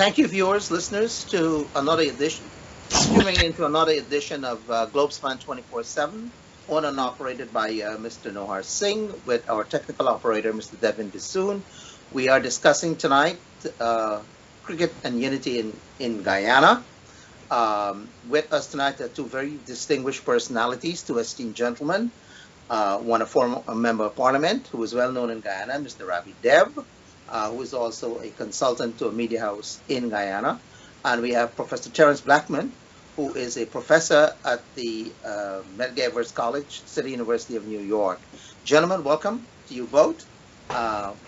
Thank you, viewers, listeners, to another edition, tuning into another edition of Globespan 24x7, owned and operated by Mr. Nohar Singh, with our technical operator, Mr. Devin Bissoon. We are discussing tonight cricket and unity in Guyana. With us tonight are two very distinguished personalities, two esteemed gentlemen. One a member of parliament who is well known in Guyana, Mr. Ravi, who is also a consultant to a media house in Guyana. And we have Professor Terrance Blackman, who is a professor at the Medgar College, City University of New York. Gentlemen, welcome to you both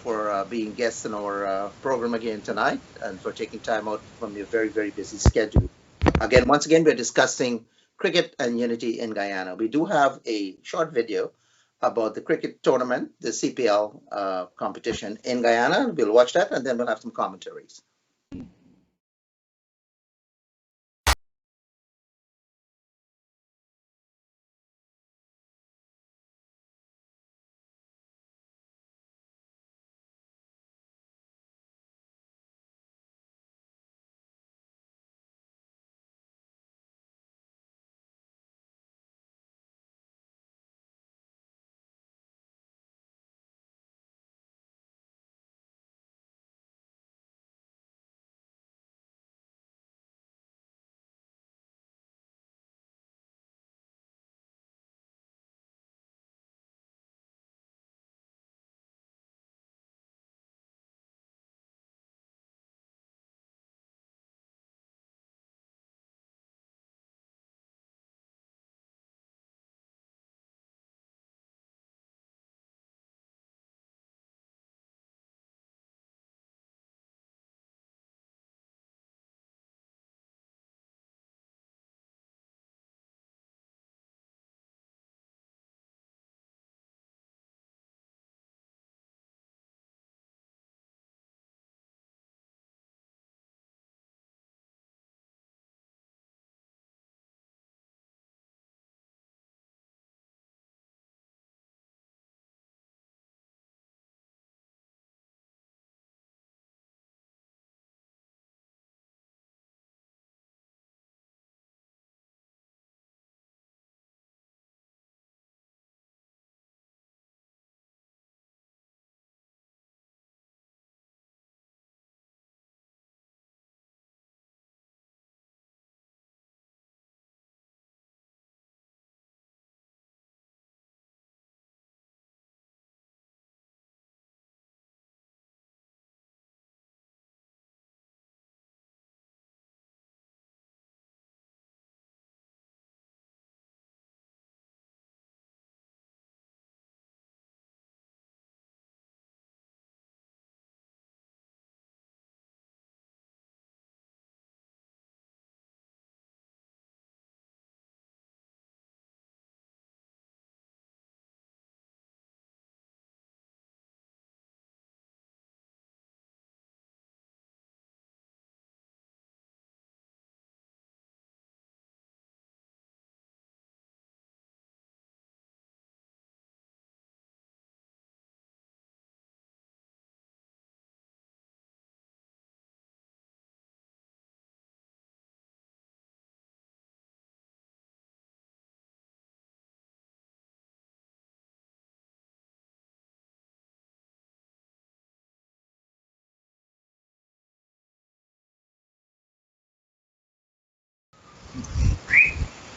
for being guests in our program again tonight and for taking time out from your very, very busy schedule. Once again, we're discussing cricket and unity in Guyana. We do have a short video about the cricket tournament, the CPL competition in Guyana. We'll watch that and then we'll have some commentaries.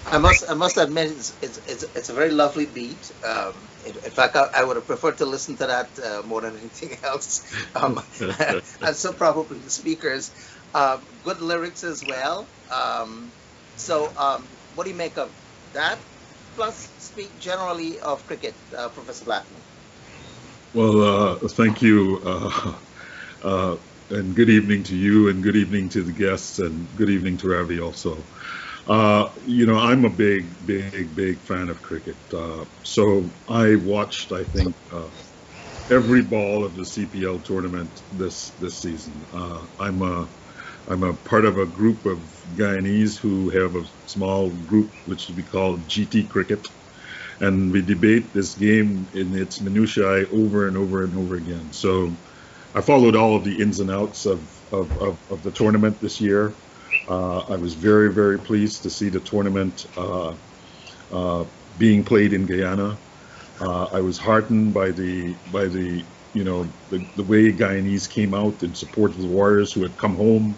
I must admit it's a very lovely beat. In fact, I would have preferred to listen to that more than anything else. And so probably the speakers, good lyrics as well. What do you make of that? Plus, speak generally of cricket, Professor Blackman. Well, thank you, and good evening to you, and good evening to the guests, and good evening to Ravi also. I'm a big fan of cricket. So I watched, I think, every ball of the CPL tournament this season. I'm a part of a group of Guyanese who have a small group which we call GT Cricket, and we debate this game in its minutiae over and over and over again. So I followed all of the ins and outs of of the tournament this year. I was very, very pleased to see the tournament being played in Guyana. I was heartened by the the way Guyanese came out in support of the Warriors who had come home,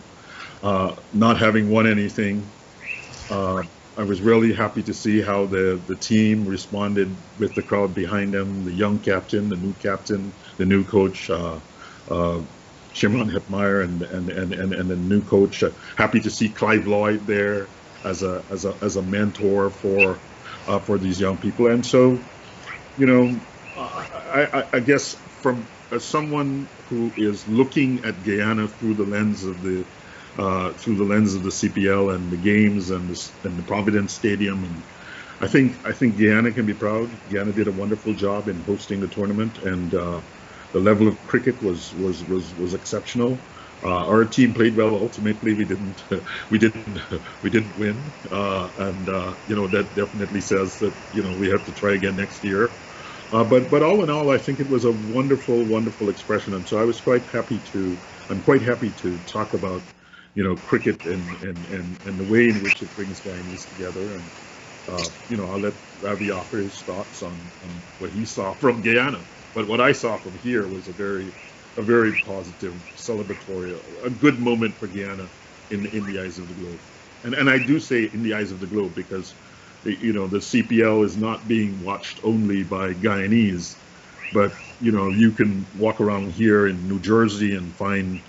not having won anything. I was really happy to see how the team responded with the crowd behind them, the young captain, the new coach, Shimon Hepmeyer, and the new coach. Happy to see Clive Lloyd there as a mentor for these young people. And so, I guess as someone who is looking at Guyana through the lens of the CPL and the games and the Providence Stadium, and I think Guyana can be proud. Guyana did a wonderful job in hosting the tournament, and the level of cricket was exceptional. Our team played well. Ultimately, we didn't win, and that definitely says that we have to try again next year. But all in all, I think it was a wonderful expression, and so I'm quite happy to talk about cricket and the way in which it brings Guyanese together. And I'll let Ravi offer his thoughts on what he saw from Guyana. But what I saw from here was a very positive, celebratory, a good moment for Guyana in the eyes of the globe. And I do say in the eyes of the globe because the CPL is not being watched only by Guyanese, but you can walk around here in New Jersey and find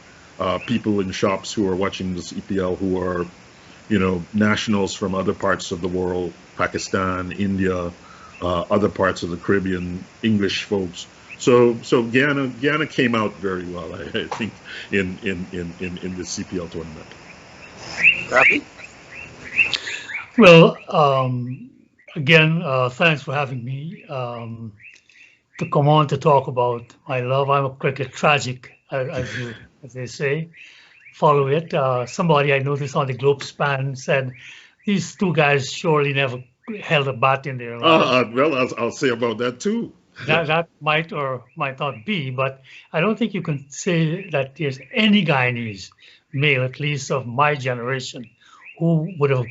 people in shops who are watching the CPL who are nationals from other parts of the world, Pakistan, India, other parts of the Caribbean, English folks. So Guyana came out very well, I think, in the CPL tournament. Ravi? Well, again, thanks for having me to come on to talk about my love. I'm a cricket tragic, as they say. Follow it. Somebody I noticed on the Globespan said these two guys surely never held a bat in their lives. Well, I'll say about that too. That might or might not be, but I don't think you can say that there's any Guyanese male, at least of my generation, who would have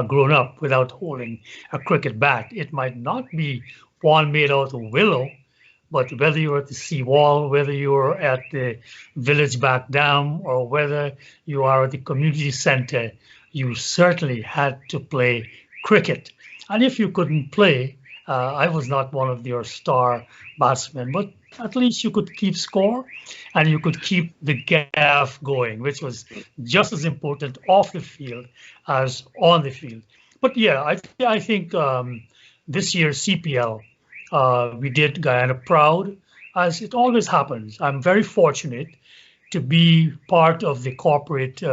grown up without holding a cricket bat. It might not be one made out of willow, but whether you're at the seawall, whether you're at the village back dam, or whether you are at the community center, you certainly had to play cricket. And if you couldn't play, I was not one of your star batsmen, but at least you could keep score and you could keep the gaff going, which was just as important off the field as on the field. But yeah, I think this year's CPL, we did Guyana proud, as it always happens. I'm very fortunate to be part of the corporate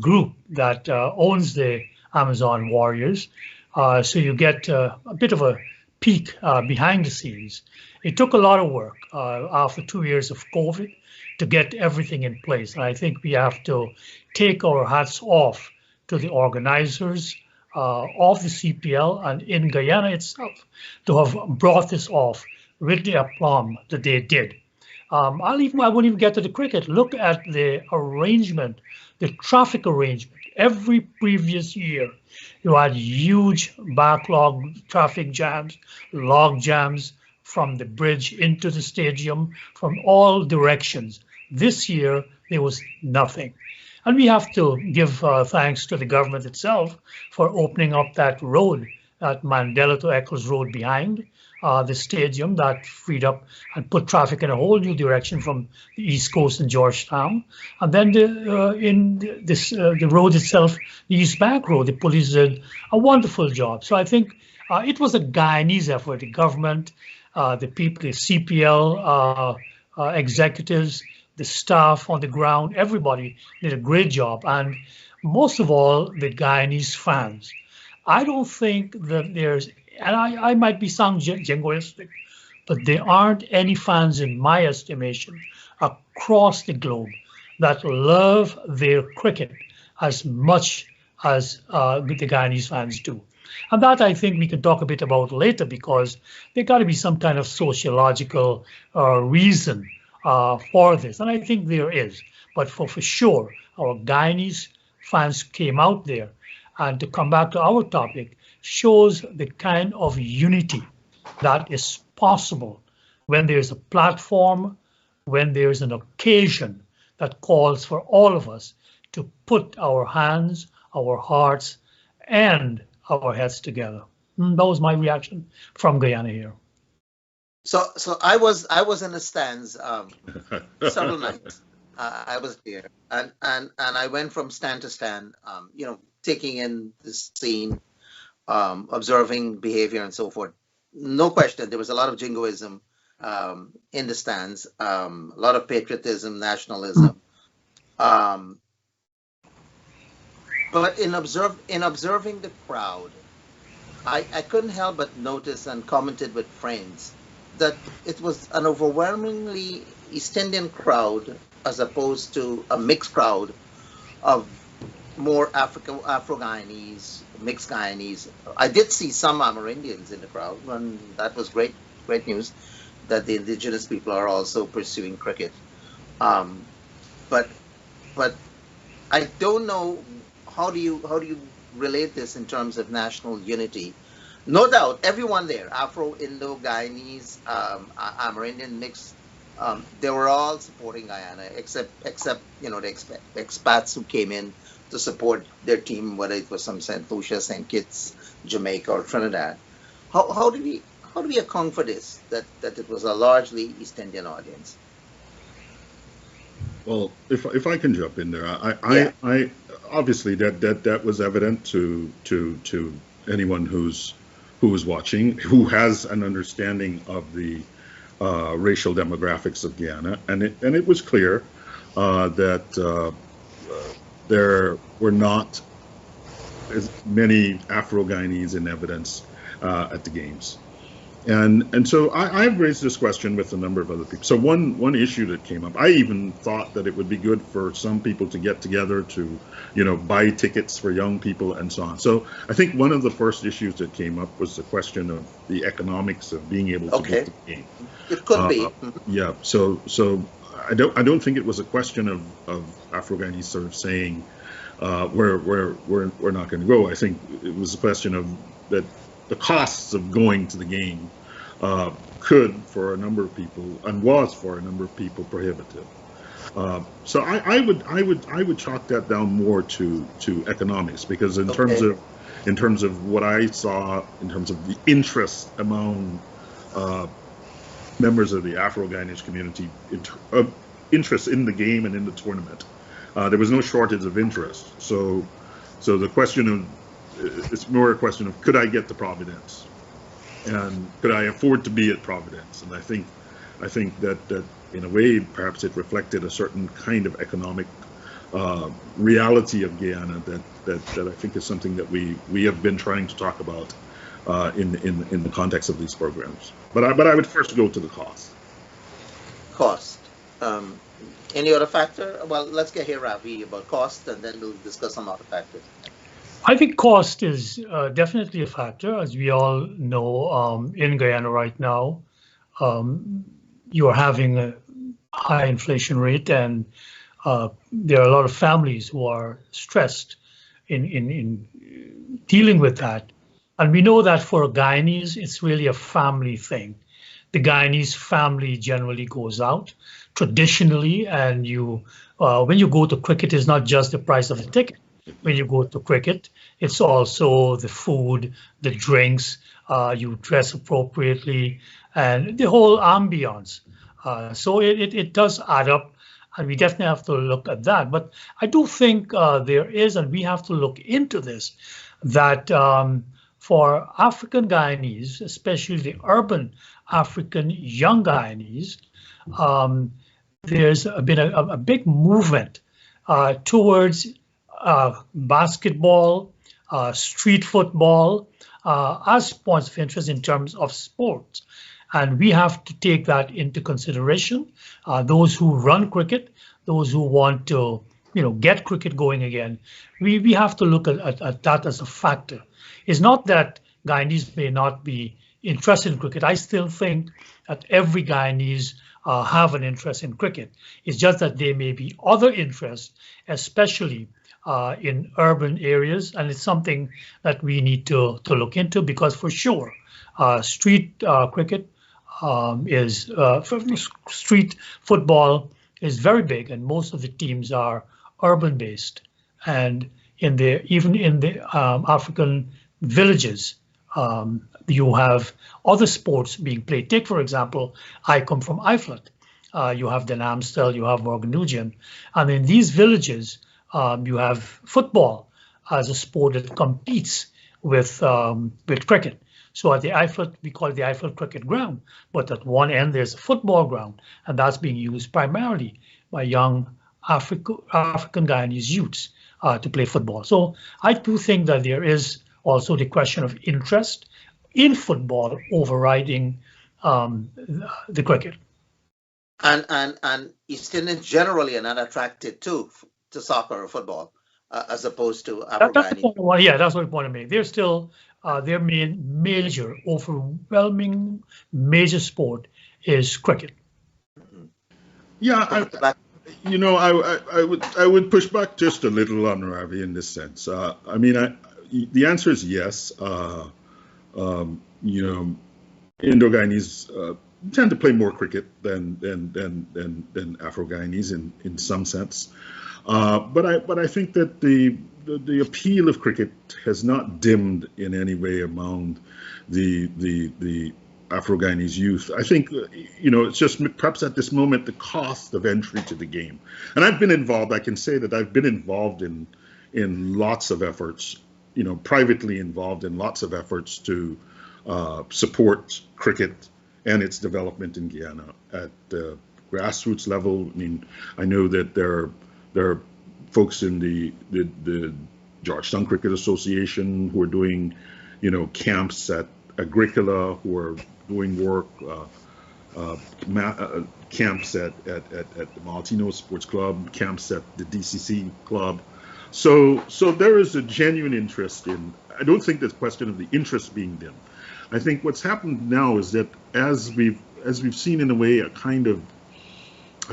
group that owns the Amazon Warriors. So you get a bit of a peek behind the scenes. It took a lot of work after 2 years of COVID to get everything in place. And I think we have to take our hats off to the organizers of the CPL and in Guyana itself to have brought this off with the aplomb that they did. I won't even get to the cricket. Look at the arrangement, the traffic arrangement. Every previous year, you had huge backlog traffic jams, log jams from the bridge into the stadium from all directions. This year, there was nothing. And we have to give thanks to the government itself for opening up that road, that Mandela to Eccles Road behind the stadium, that freed up and put traffic in a whole new direction from the East Coast and Georgetown. And then the road itself, the East Bank Road, the police did a wonderful job. So I think it was a Guyanese effort. The government, the people, the CPL executives, the staff on the ground, everybody did a great job. And most of all, the Guyanese fans. I don't think that there's, and I might be sound jingoistic, but there aren't any fans in my estimation across the globe that love their cricket as much as the Guyanese fans do. And that I think we can talk a bit about later, because there got to be some kind of sociological reason for this, and I think there is. But for sure, our Guyanese fans came out there, and to come back to our topic, shows the kind of unity that is possible when there's a platform, when there's an occasion that calls for all of us to put our hands, our hearts, and our heads together. That was my reaction from Guyana here. So I was in the stands several nights. I was there, and I went from stand to stand, taking in the scene, observing behavior and so forth. No question, there was a lot of jingoism in the stands, a lot of patriotism, nationalism. But in observing the crowd, I couldn't help but notice and commented with friends that it was an overwhelmingly East Indian crowd as opposed to a mixed crowd of more Afro-Guyanese, mixed Guyanese. I did see some Amerindians in the crowd, and that was great news that the indigenous people are also pursuing cricket. But I don't know, how do you relate this in terms of national unity? No doubt, everyone there, Afro, Indo, Guyanese, Amerindian mixed, they were all supporting Guyana, except the expats who came in to support their team, whether it was from St. Lucia, St. Kitts, Jamaica, or Trinidad. How do we account for this? That it was a largely East Indian audience. Well, if I can jump in there, I obviously that was evident to anyone who was watching, who has an understanding of the racial demographics of Guyana, and it was clear that there were not as many Afro-Guyanese in evidence at the games. And so I've raised this question with a number of other people. So one issue that came up, I even thought that it would be good for some people to get together to, buy tickets for young people and so on. So I think one of the first issues that came up was the question of the economics of being able to get to the game. It could be. Yeah. So I don't think it was a question of Afro-Guyanese sort of saying we're not going to go. I think it was a question of that the costs of going to the game could, for a number of people, and was for a number of people, prohibitive. So I would chalk that down more to economics, because in terms of what I saw in terms of the interest among members of the Afro-Guyanese community, interest in the game and in the tournament, there was no shortage of interest. So the question of, it's more a question of, could I get to Providence, and could I afford to be at Providence? And I think that in a way, perhaps it reflected a certain kind of economic reality of Guyana that I think is something that we have been trying to talk about in the context of these programs. But I would first go to the cost. Cost. Any other factor? Well, let's get here, Ravi, about cost, and then we'll discuss some other factors. I think cost is definitely a factor, as we all know. In Guyana right now, you are having a high inflation rate, and there are a lot of families who are stressed in dealing with that. And we know that for Guyanese, it's really a family thing. The Guyanese family generally goes out traditionally, and when you go to cricket, it's not just the price of the ticket. When you go to cricket, it's also the food, the drinks, you dress appropriately, and the whole ambiance. So it does add up, and we definitely have to look at that. But I do think there is, and we have to look into this, that for African Guyanese, especially the urban African young Guyanese, there's been a big movement towards basketball, street football, as points of interest in terms of sports. And we have to take that into consideration. Those who run cricket, those who want to, get cricket going again, we have to look at that as a factor. It's not that Guyanese may not be, interest in cricket. I still think that every Guyanese have an interest in cricket. It's just that there may be other interests, especially in urban areas, and it's something that we need to look into, because for sure, street cricket is street football is very big, and most of the teams are urban based, and even in the African villages, you have other sports being played. Take, for example, I come from Iflat. You have Den Amstel, you have Morgan, and in these villages, you have football as a sport that competes with cricket. So at the Iflat, we call it the Iflat Cricket Ground, but at one end there's a football ground, and that's being used primarily by young African Guyanese youths to play football. So I do think that there is also the question of interest in football overriding the cricket. And East Indians generally are not attracted to soccer or football as opposed to Afro-Guyanese. Yeah, that's what I want to make. They're still their major, overwhelming major sport is cricket. Yeah, I would push back just a little on Ravi in this sense. I mean, the answer is yes. Indo-Guyanese tend to play more cricket than Afro-Guyanese in some sense. But I think that the appeal of cricket has not dimmed in any way among the Afro-Guyanese youth. I think, it's just perhaps at this moment the cost of entry to the game. And I've been involved, I can say that I've been involved in lots of efforts, privately involved in lots of efforts to support cricket and its development in Guyana at the grassroots level. I mean, I know that there are folks in the Georgetown Cricket Association who are doing, camps at Agricola, who are doing work, camps at the Maltino Sports Club, camps at the DCC Club. So there is a genuine interest in. I don't think there's a question of the interest being dim. I think what's happened now is that as we've seen in a way a kind of.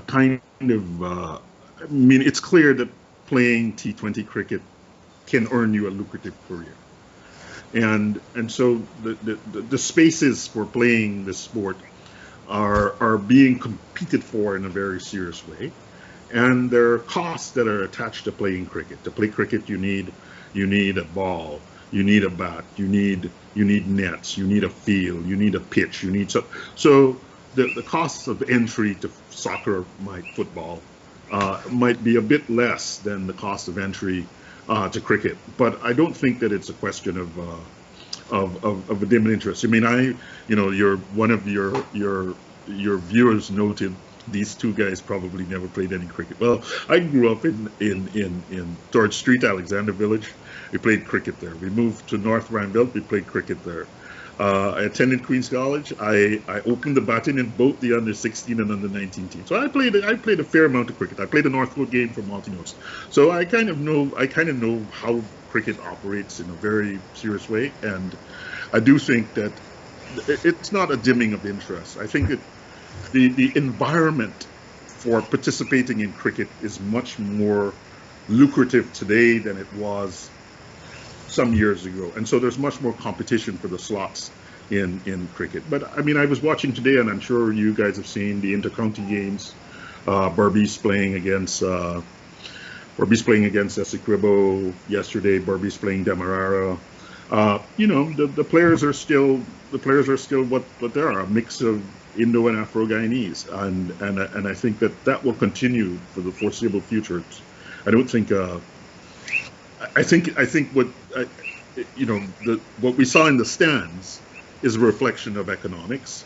I mean, it's clear that playing T20 cricket can earn you a lucrative career, and so the spaces for playing this sport are being competed for in a very serious way, and there are costs that are attached to playing cricket. To play cricket, you need a ball, you need a bat, you need nets, you need a field, you need a pitch, you need so the costs of entry to soccer, football, might be a bit less than the cost of entry to cricket. But I don't think that it's a question of a dim interest. I mean, one of your viewers noted these two guys probably never played any cricket. Well, I grew up in George Street, Alexander Village. We played cricket there. We moved to North Rhinebeck. We played cricket there. I attended Queen's College. I opened the batting in both the under-16 and under-19 teams. So I played a fair amount of cricket. I played a Northwood game for Maltinos. So I kind of know how cricket operates in a very serious way. And I do think that it's not a dimming of interest. I think that the environment for participating in cricket is much more lucrative today than it was some years ago, and so there's much more competition for the slots in cricket. But I mean, I was watching today, and I'm sure you guys have seen the inter-county games. Berbice playing against Essequibo yesterday. Berbice playing Demerara. The players are still what they are, a mix of Indo and Afro-Guyanese, and I think that will continue for the foreseeable future. I don't think. I think what we saw in the stands is a reflection of economics,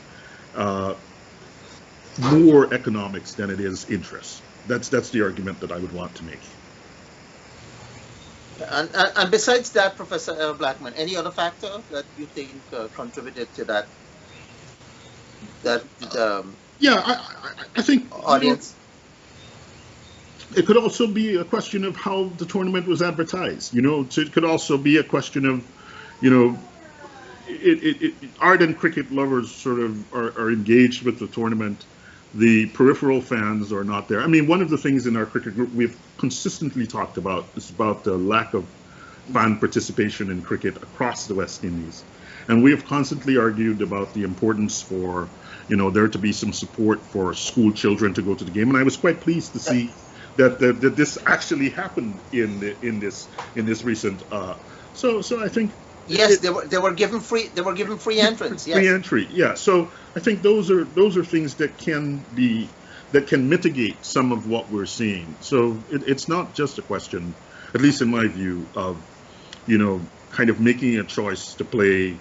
more economics than it is interest. That's the argument that I would want to make. And besides that, Professor Blackman, any other factor that you think contributed to that? I think audience. It could also be a question of how the tournament was advertised. It could also be a question of, ardent cricket lovers sort of are engaged with the tournament. The peripheral fans are not there. I mean, one of the things in our cricket group we've consistently talked about is about the lack of fan participation in cricket across the West Indies. And we have constantly argued about the importance for, there to be some support for school children to go to the game. And I was quite pleased to see that this actually happened in this recent. So I think. Yes, they were given free free entrance. Yes. Free entry, yeah. So I think those are things that can mitigate some of what we're seeing. So it's not just a question, at least in my view, of kind of making a choice to play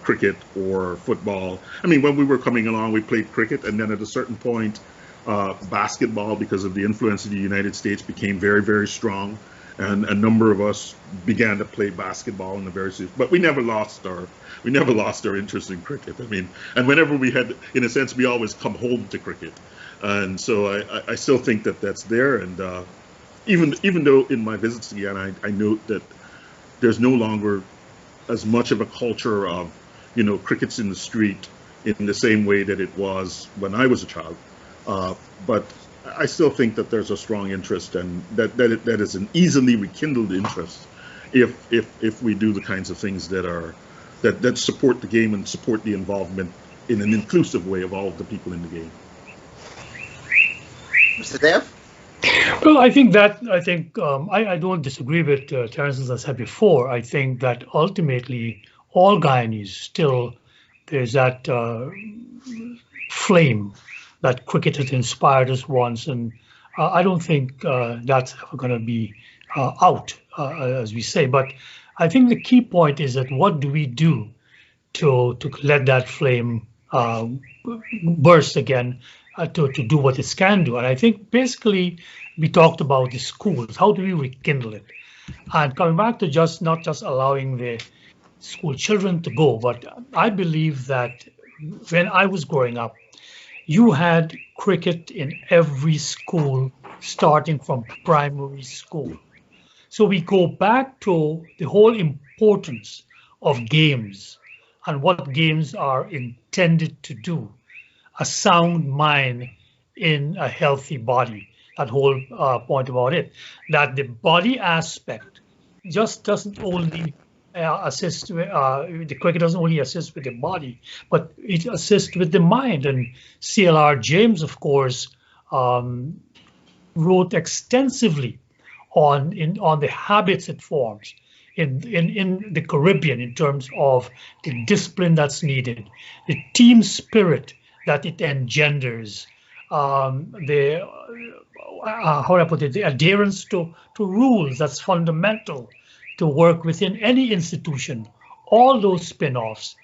cricket or football. I mean, when we were coming along, we played cricket, and then at a certain point, basketball, because of the influence of the United States, became very, very strong. And a number of us began to play basketball in the very serious, but we never lost our interest in cricket. I mean, and whenever we had, in a sense, we always come home to cricket, and so I still think that that's there. And even though in my visits to Guyana, I note that there's no longer as much of a culture of crickets in the street in the same way that it was when I was a child, but I still think that there's a strong interest, and that is an easily rekindled interest if we do the kinds of things that support the game and support the involvement in an inclusive way of all of the people in the game. Mr. Dev? Well, I don't disagree with Terrance, as I said before. I think that ultimately all Guyanese still, there's that flame that cricket has inspired us once, and I don't think that's ever going to be out, as we say. But I think the key point is that what do we do to let that flame burst again, to do what it can do? And I think basically we talked about the schools. How do we rekindle it? And coming back to not just allowing the school children to go, but I believe that when I was growing up, you had cricket in every school, starting from primary school. So we go back to the whole importance of games and what games are intended to do. A sound mind in a healthy body, that whole point about it. That the body aspect just doesn't only assist, the cricket doesn't only assist with the body, but it assists with the mind. And CLR James, of course, wrote extensively on the habits it forms in the Caribbean in terms of the discipline that's needed, the team spirit that it engenders, the adherence to rules that's fundamental to work within any institution. All those spin-offs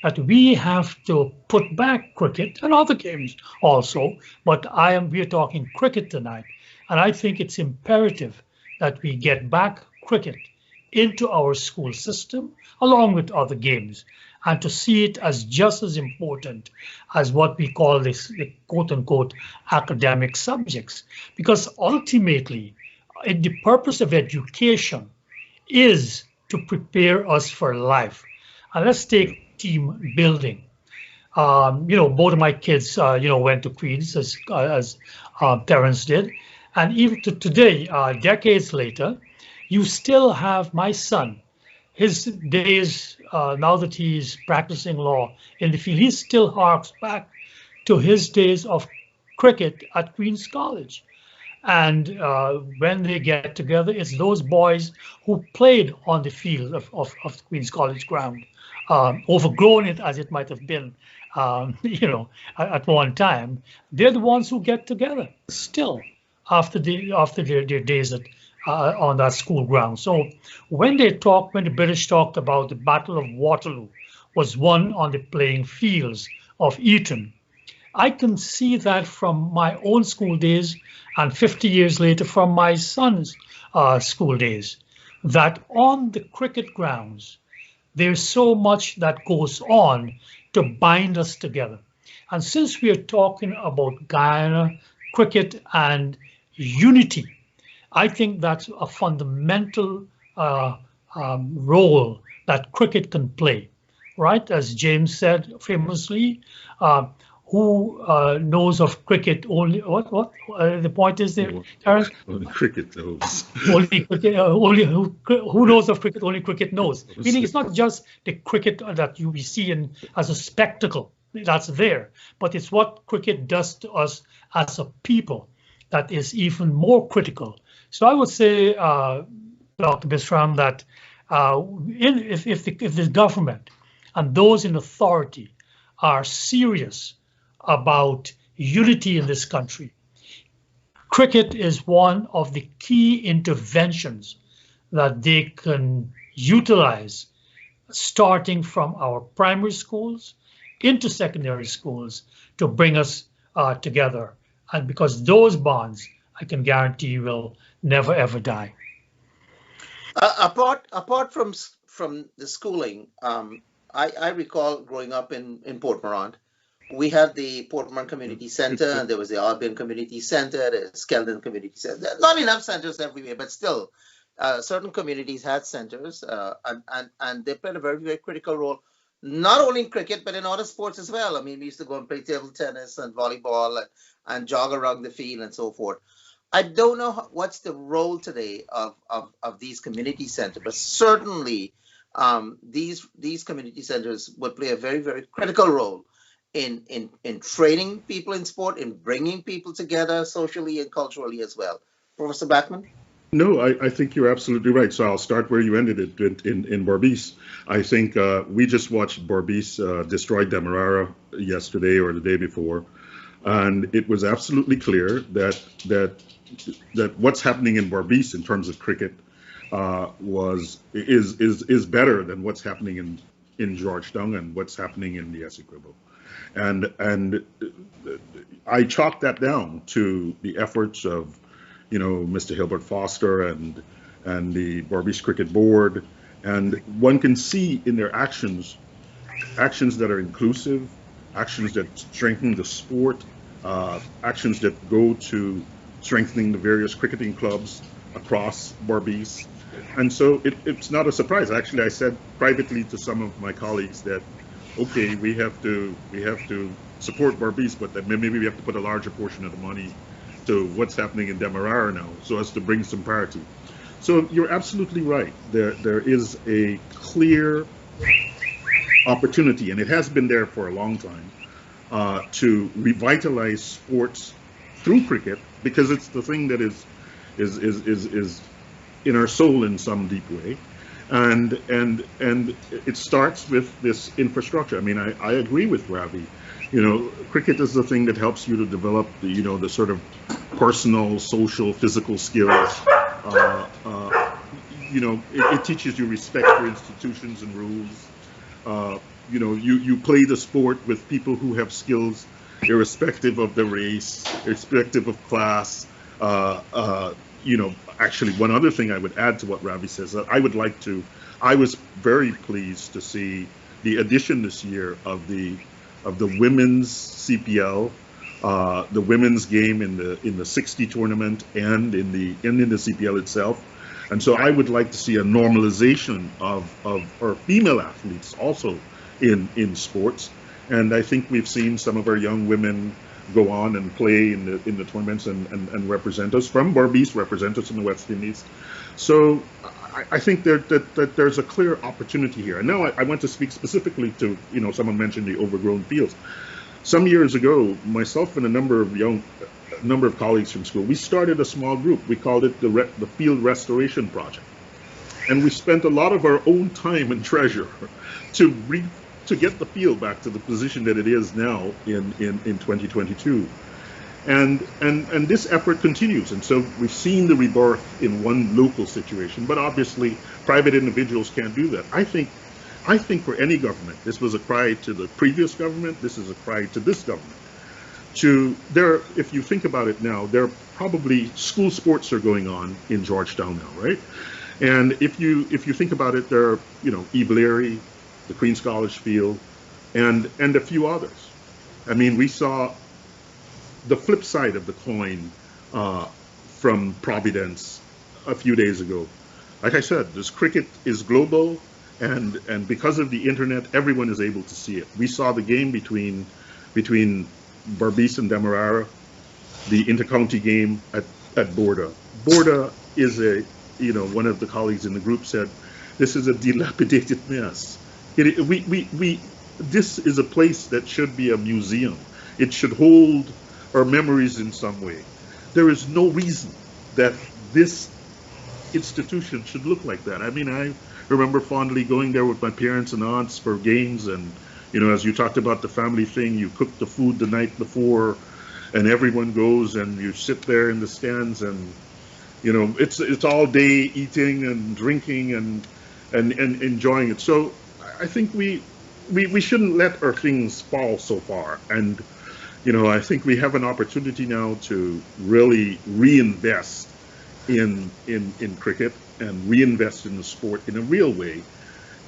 that we have to put back cricket and other games also, but we're talking cricket tonight, and I think it's imperative that we get back cricket into our school system along with other games, and to see it as just as important as what we call the quote-unquote academic subjects, because ultimately the purpose of education is to prepare us for life. And let's take team building. Both of my kids, went to Queens as Terrance did, and even to today, decades later, you still have my son. His days, now that he's practicing law in the field, he still harks back to his days of cricket at Queen's College. And when they get together, it's those boys who played on the field of Queen's College ground, overgrown it as it might have been, at one time. They're the ones who get together still after their days on that school ground. So when the British talked about the Battle of Waterloo was won on the playing fields of Eton, I can see that from my own school days, and 50 years later from my son's school days, that on the cricket grounds, there's so much that goes on to bind us together. And since we are talking about Guyana, cricket, and unity, I think that's a fundamental role that cricket can play. right? As James said famously, who knows of cricket only? What the point is there, Terrance? Only cricket knows. Only cricket, only who knows of cricket? Only cricket knows. Meaning, it's not just the cricket that we see as a spectacle that's there, but it's what cricket does to us as a people that is even more critical. So I would say, Dr. Bisram, that if the government and those in authority are serious about unity in this country, cricket is one of the key interventions that they can utilize, starting from our primary schools into secondary schools, to bring us together. And because those bonds, I can guarantee, will never ever die. Apart from the schooling, I recall growing up in Port Morant. We had the Port Morant Community Center, and there was the Albion Community Center, the Skeldon Community Center. Not enough centers everywhere, but still, certain communities had centers, and they played a very, very critical role, not only in cricket, but in other sports as well. I mean, we used to go and play table tennis and volleyball and jog around the field and so forth. I don't know what's the role today of these community centers, but certainly these community centers would play a very, very critical role in training people in sport, in bringing people together socially and culturally as well. Professor Blackman? No, I think you're absolutely right. So I'll start where you ended it in Berbice. I think we just watched Berbice destroy Demerara yesterday or the day before, and it was absolutely clear that what's happening in Berbice in terms of cricket is better than what's happening in Georgetown and what's happening in the Essequibo. And I chalk that down to the efforts of, Mr. Hilbert Foster and the Berbice Cricket Board. And one can see in their actions that are inclusive, actions that strengthen the sport, actions that go to strengthening the various cricketing clubs across Berbice. And so it's not a surprise. Actually, I said privately to some of my colleagues that, okay, we have to support Berbice, but that maybe we have to put a larger portion of the money to what's happening in Demerara now, so as to bring some parity. So you're absolutely right. There is a clear opportunity, and it has been there for a long time, to revitalize sports through cricket, because it's the thing that is in our soul in some deep way. And it starts with this infrastructure. I mean, I agree with Ravi. Cricket is the thing that helps you to develop the sort of personal, social, physical skills. It teaches you respect for institutions and rules. You play the sport with people who have skills irrespective of the race, irrespective of class. Actually, one other thing I would add to what Ravi says, that I was very pleased to see the addition this year of the women's CPL, the women's game in the 60 tournament and in the CPL itself. And so I would like to see a normalization of our female athletes also in sports. And I think we've seen some of our young women go on and play in the tournaments and represent us from Berbice, represent us in the West Indies. So I think that there's a clear opportunity here. And now I want to speak specifically to, someone mentioned the overgrown fields. Some years ago, myself and a number of colleagues from school, we started a small group. We called it the Field Restoration Project. And we spent a lot of our own time and treasure to get the field back to the position that it is now in 2022. And this effort continues. And so we've seen the rebirth in one local situation, but obviously private individuals can't do that. I think for any government, this was a cry to the previous government, this is a cry to this government. If you think about it now, there are probably school sports are going on in Georgetown now, right? And if you think about it, there are, Eve Leary, the Queen's College Field, and a few others. I mean, we saw the flip side of the coin from Providence a few days ago. Like I said, this cricket is global, and because of the internet, everyone is able to see it. We saw the game between Berbice and Demerara, the intercounty game at Borda. Borda is one of the colleagues in the group said, this is a dilapidated mess. This is a place that should be a museum. It should hold our memories in some way. There is no reason that this institution should look like that. I mean, I remember fondly going there with my parents and aunts for games, and as you talked about the family thing, you cook the food the night before, and everyone goes and you sit there in the stands, and it's all day eating and drinking and enjoying it. So I think we shouldn't let our things fall so far, and I think we have an opportunity now to really reinvest in cricket and reinvest in the sport in a real way,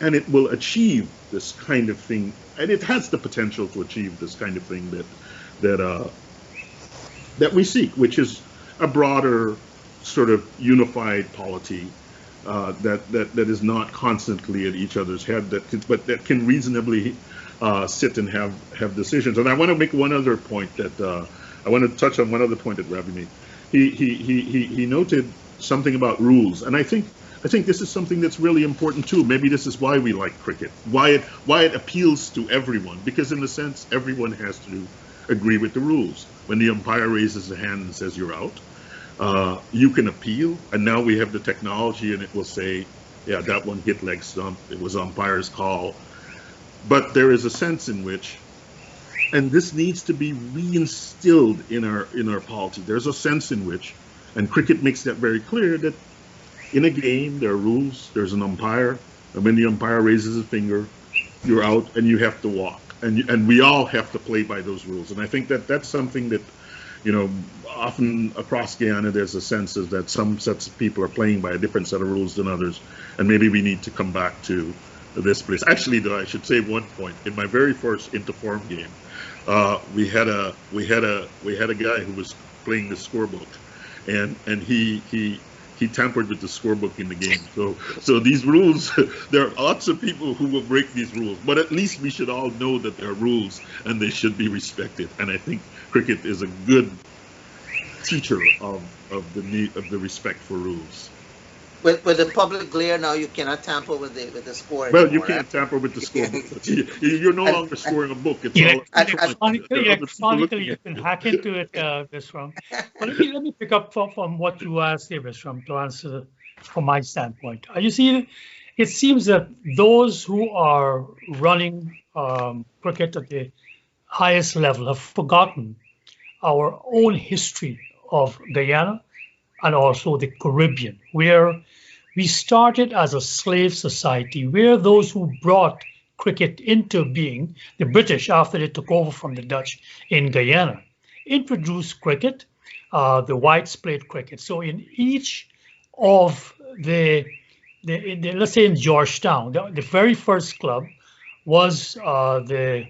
and it will achieve this kind of thing, and it has the potential to achieve this kind of thing that we seek, which is a broader sort of unified polity that is not constantly at each other's head, but that can reasonably sit and have decisions. And I want to make one other point I want to touch on one other point that Ravi made. He noted something about rules, and I think this is something that's really important too. Maybe this is why we like cricket, why it appeals to everyone, because in a sense everyone has to agree with the rules. When the umpire raises a hand and says you're out, you can appeal, and now we have the technology, and it will say, yeah, that one hit leg stump, it was umpire's call. But there is a sense in which, and this needs to be reinstilled in our polity, there's a sense in which, and cricket makes that very clear, that in a game there are rules, there's an umpire, and when the umpire raises a finger, you're out and you have to walk, and we all have to play by those rules. And I think that's something that often across Guyana there's a sense of that some sets of people are playing by a different set of rules than others, and maybe we need to come back to this place. Actually, though, I should say one point. In my very first interform game, we had a guy who was playing the scorebook, and he tampered with the scorebook in the game. So these rules, there are lots of people who will break these rules, but at least we should all know that there are rules and they should be respected. And I think cricket is a good teacher of the respect for rules. With the public glare now, you cannot tamper with the score. Well, anymore, you can't tamper with the scorebook. You're no longer scoring a book. It's electronically, you can hack into it, Bisram. But let me pick up from what you asked here, Bisram, to answer from my standpoint. You see, it seems that those who are running cricket at the highest level have forgotten our own history of Guyana and also the Caribbean, where we started as a slave society, where those who brought cricket into being, the British, after they took over from the Dutch in Guyana, introduced cricket. The whites played cricket. So in each of let's say in Georgetown, the very first club was the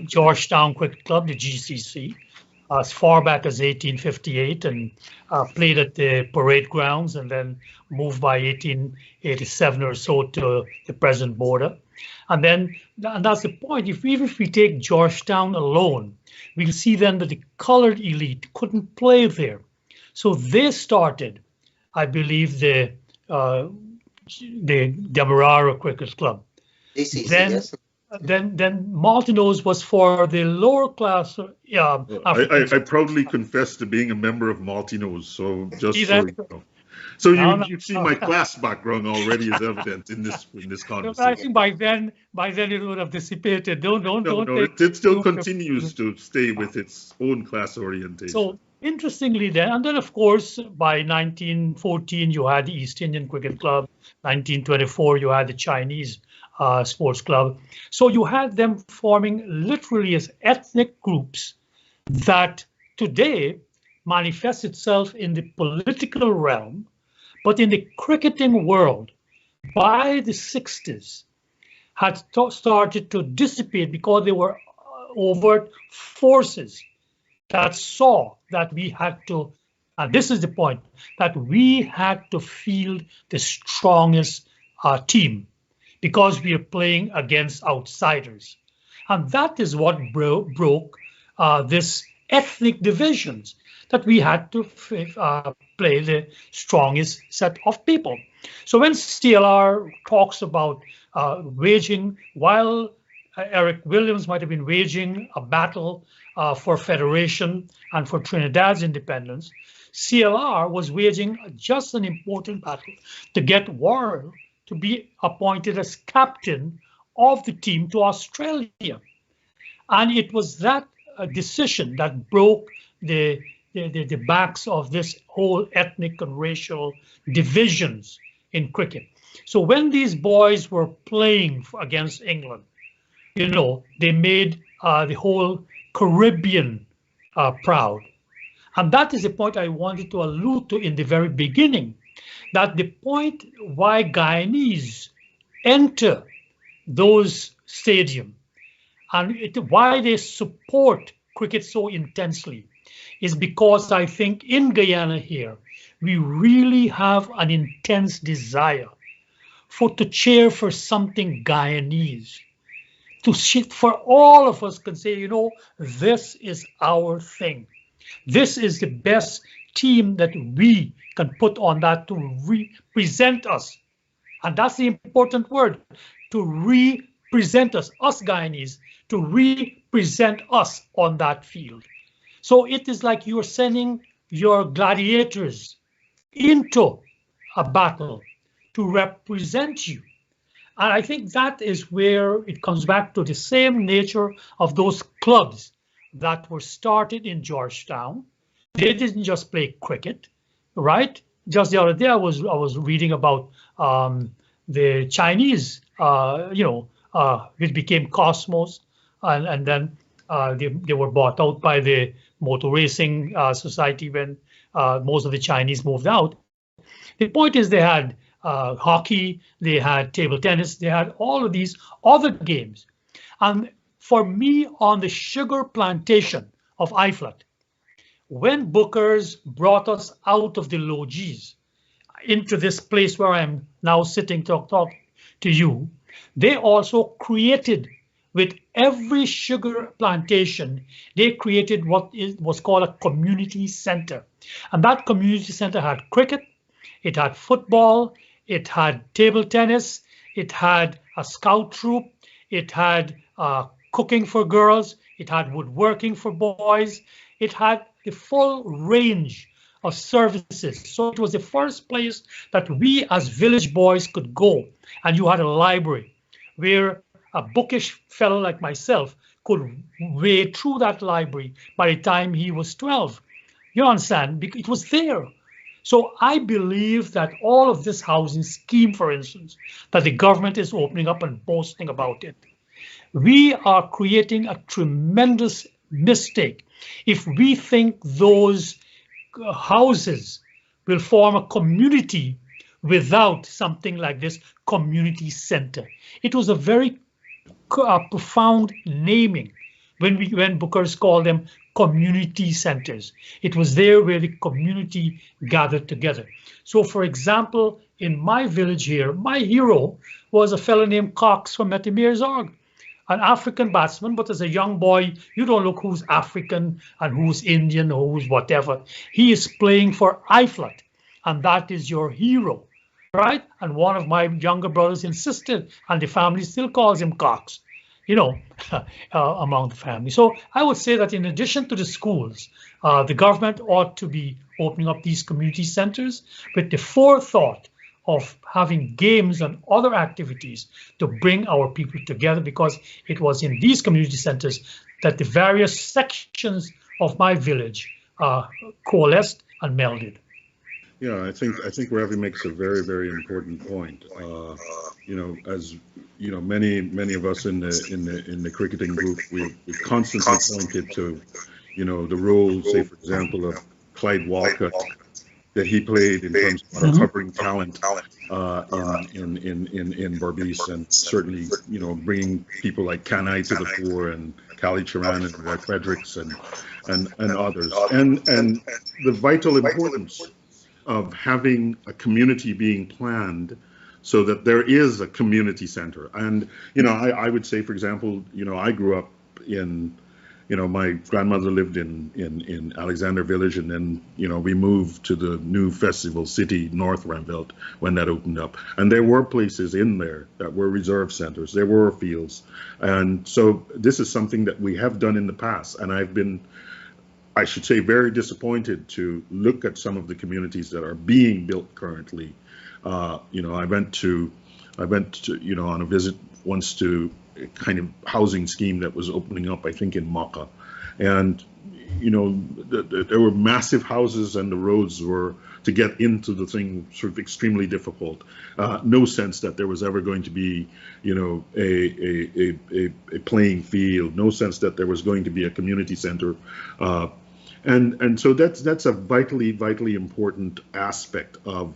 Georgetown Cricket Club, the GCC, as far back as 1858, and played at the parade grounds, and then moved by 1887 or so to the present border. And that's the point. Even if we take Georgetown alone, we'll see then that the colored elite couldn't play there. So they started, I believe, the Demerara Cricket Club. Then Martineau's was for the lower class. I proudly confess to being a member of Martineau's. So just so you know. So you see my class background already is evident in this conversation. I think by then it would have dissipated. It still continues to stay with its own class orientation. So interestingly, then of course by 1914 you had the East Indian Cricket Club. 1924 you had the Chinese sports club. So you had them forming literally as ethnic groups that today manifest itself in the political realm, but in the cricketing world by the 60s had started to dissipate because they were overt forces that saw that we had to, and this is the point, that we had to field the strongest team. because we are playing against outsiders. And that is what broke this ethnic divisions, that we had to play the strongest set of people. So when CLR talks about waging, while Eric Williams might have been waging a battle for federation and for Trinidad's independence, CLR was waging just an important battle to get Worrell to be appointed as captain of the team to Australia. And it was that decision that broke the backs of this whole ethnic and racial divisions in cricket. So when these boys were playing against England, you know, they made the whole Caribbean proud. And that is the point I wanted to allude to in the very beginning, that the point why Guyanese enter those stadiums and why they support cricket so intensely is because I think in Guyana here, we really have an intense desire to cheer for something Guyanese, for all of us can say, you know, this is our thing. This is the best team that we can put on that to represent us. And that's the important word, to represent us Guyanese, to represent us on that field. So it is like you're sending your gladiators into a battle to represent you. And I think that is where it comes back to the same nature of those clubs that were started in Georgetown. They didn't just play cricket, right? Just the other day, I was reading about the Chinese, which became Cosmos, and then they were bought out by the Motor Racing Society when most of the Chinese moved out. The point is they had hockey, they had table tennis, they had all of these other games. And for me, on the sugar plantation of Iflat, when Bookers brought us out of the lodges into this place where I'm now sitting to talk to you, they also created, with every sugar plantation, they created what was called a community center. And that community center had cricket, it had football, it had table tennis, it had a scout troop, it had cooking for girls, it had woodworking for boys, it had the full range of services. So it was the first place that we as village boys could go, and you had a library where a bookish fellow like myself could wade through that library by the time he was 12. You understand? It was there. So I believe that all of this housing scheme, for instance, that the government is opening up and boasting about it, we are creating a tremendous mistake if we think those houses will form a community without something like this community center. It was a very profound naming when Bookers called them community centers. It was there where the community gathered together. So for example, in my village here, my hero was a fellow named Cox from Metimerzorg, an African batsman, but as a young boy, you don't look who's African and who's Indian or who's whatever. He is playing for Iflat, and that is your hero, right? And one of my younger brothers insisted, and the family still calls him Cox, you know, among the family. So I would say that in addition to the schools, the government ought to be opening up these community centers with the forethought of having games and other activities to bring our people together, because it was in these community centers that the various sections of my village coalesced and melded. Yeah, I think Ravi makes a very, very important point. You know, as you know, many of us in the cricketing group, we constantly pointed to, you know, the role, say for example, of Clyde Walcott that he played in terms of uncovering talent in Berbice, and certainly, you know, bringing people like Kanai to the fore, and Cali Charan and Roy Fredericks and others, and the vital importance of having a community being planned so that there is a community center. And, I would say, for example, I grew up in, my grandmother lived in Alexander Village, and then, we moved to the new Festival City, North Randveld, when that opened up. And there were places in there that were reserve centers. There were fields. And so this is something that we have done in the past. And I've been, I should say, very disappointed to look at some of the communities that are being built currently. I went to, on a visit once to a kind of housing scheme that was opening up, I think, in Maka. And, there were massive houses, and the roads were, to get into the thing, sort of extremely difficult. No sense that there was ever going to be, a playing field. No sense that there was going to be a community center. And so that's a vitally important aspect of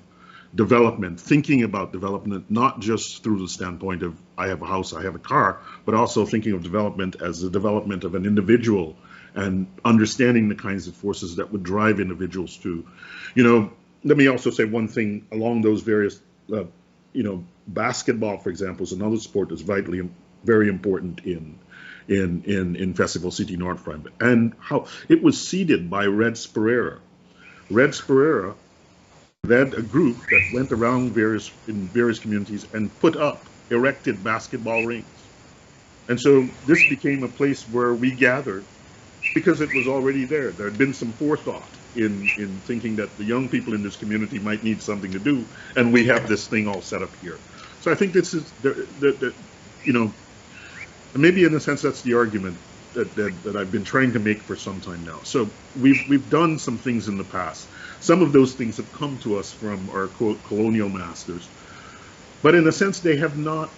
development, thinking about development, not just through the standpoint of I have a house, I have a car, but also thinking of development as the development of an individual and understanding the kinds of forces that would drive individuals to, let me also say one thing along those various, basketball, for example, is another sport that's very important in Festival City North Rand, and how it was seeded by Red Sperera. Red Sperera led a group that went around various communities and erected basketball rings. And so this became a place where we gathered because it was already there. There had been some forethought in thinking that the young people in this community might need something to do, and we have this thing all set up here. So I think this is, maybe in a sense that's the argument that I've been trying to make for some time now. So we've done some things in the past. Some of those things have come to us from our colonial masters, but in a sense they have not.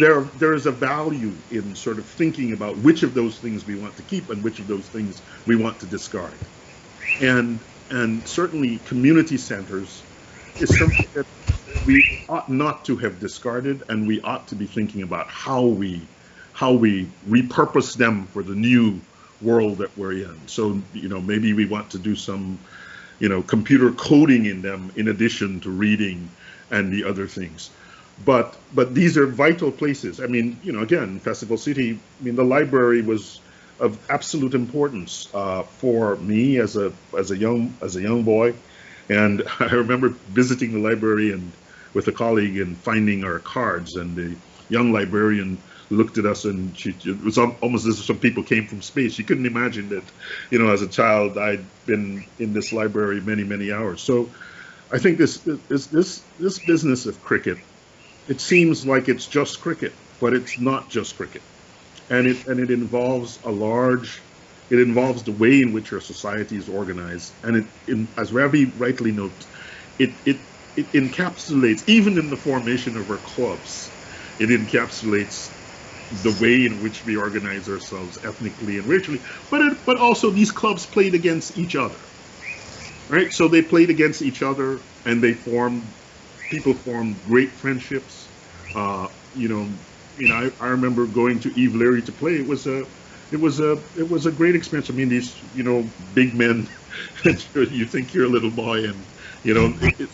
There is a value in sort of thinking about which of those things we want to keep and which of those things we want to discard. And certainly community centers is something that we ought not to have discarded, and we ought to be thinking about how we repurpose them for the new world that we're in. So, maybe we want to do some, computer coding in them in addition to reading and the other things. But these are vital places. I mean, again, Festival City, the library was of absolute importance for me as a young boy. And I remember visiting the library and with a colleague and finding our cards, and the young librarian looked at us, and it was almost as if some people came from space. She couldn't imagine that, as a child, I'd been in this library many hours. So I think this business of cricket, it seems like it's just cricket, but it's not just cricket. And it involves it involves the way in which our society is organized. And as Ravi rightly notes, it encapsulates, even in the formation of our clubs, it encapsulates the way in which we organize ourselves ethnically and racially, but also these clubs played against each other, right? So they played against each other, and people formed great friendships. I remember going to Eve Leary to play. It was a great experience. I mean, these big men, you think you're a little boy, and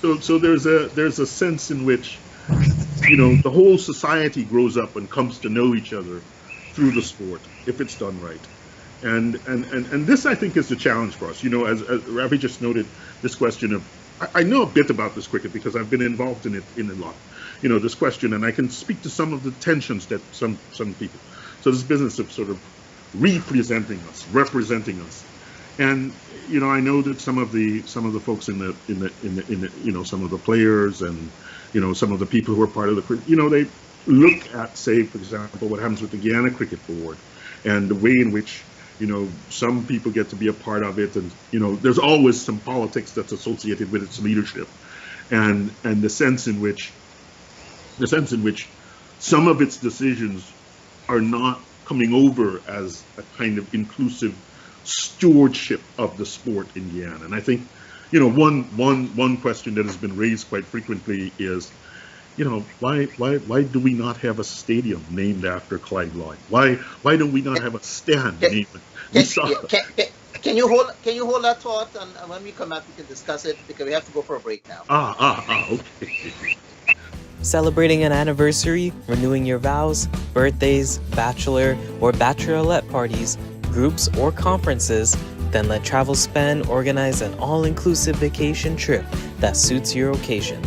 so there's a sense in which the whole society grows up and comes to know each other through the sport if it's done right. And this, I think, is the challenge for us. As Ravi just noted, this question of, I know a bit about this cricket because I've been involved in it in a lot. This question, and I can speak to some of the tensions that some people. So this business of sort of representing us, and I know that some of the folks in the some of the players and some of the people who are part of the cricket, they look at, say, for example, what happens with the Guyana Cricket Board and the way in which some people get to be a part of it, and there's always some politics that's associated with its leadership, and the sense in which some of its decisions are not coming over as a kind of inclusive stewardship of the sport in Guyana. And I think one question that has been raised quite frequently is, why do we not have a stadium named after Clyde Lloyd? Why do we not have a stand named? Can you hold that thought, and when we come back we can discuss it, because we have to go for a break now. Okay. Celebrating an anniversary, renewing your vows, birthdays, bachelor or bachelorette parties, groups or conferences, then let Travelspan organize an all-inclusive vacation trip that suits your occasion.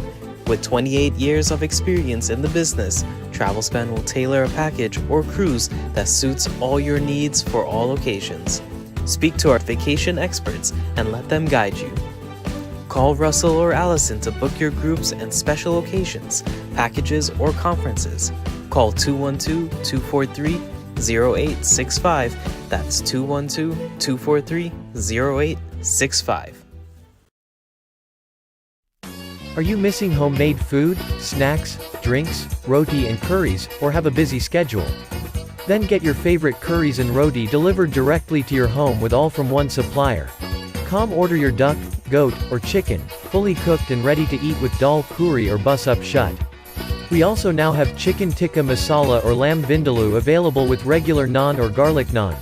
With 28 years of experience in the business, Travelspan will tailor a package or cruise that suits all your needs for all occasions. Speak to our vacation experts and let them guide you. Call Russell or Allison to book your groups and special occasions, packages, or conferences. Call 212-243-0865. That's 212-243-0865. Are you missing homemade food, snacks, drinks, roti and curries, or have a busy schedule? Then get your favorite curries and roti delivered directly to your home with all from one supplier. Come order your duck, goat, or chicken, fully cooked and ready to eat with dal puri or bus up shut. We also now have chicken tikka masala or lamb vindaloo available with regular naan or garlic naan.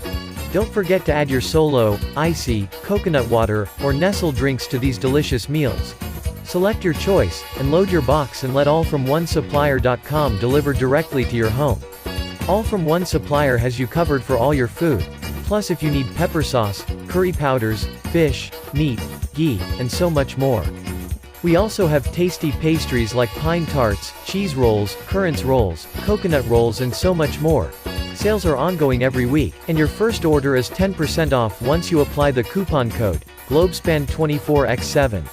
Don't forget to add your solo, icy, coconut water, or Nestle drinks to these delicious meals. Select your choice, and load your box and let allfromonesupplier.com deliver directly to your home. All from One Supplier has you covered for all your food. Plus if you need pepper sauce, curry powders, fish, meat, ghee, and so much more. We also have tasty pastries like pine tarts, cheese rolls, currants rolls, coconut rolls and so much more. Sales are ongoing every week, and your first order is 10% off once you apply the coupon code, Globespan 24x7.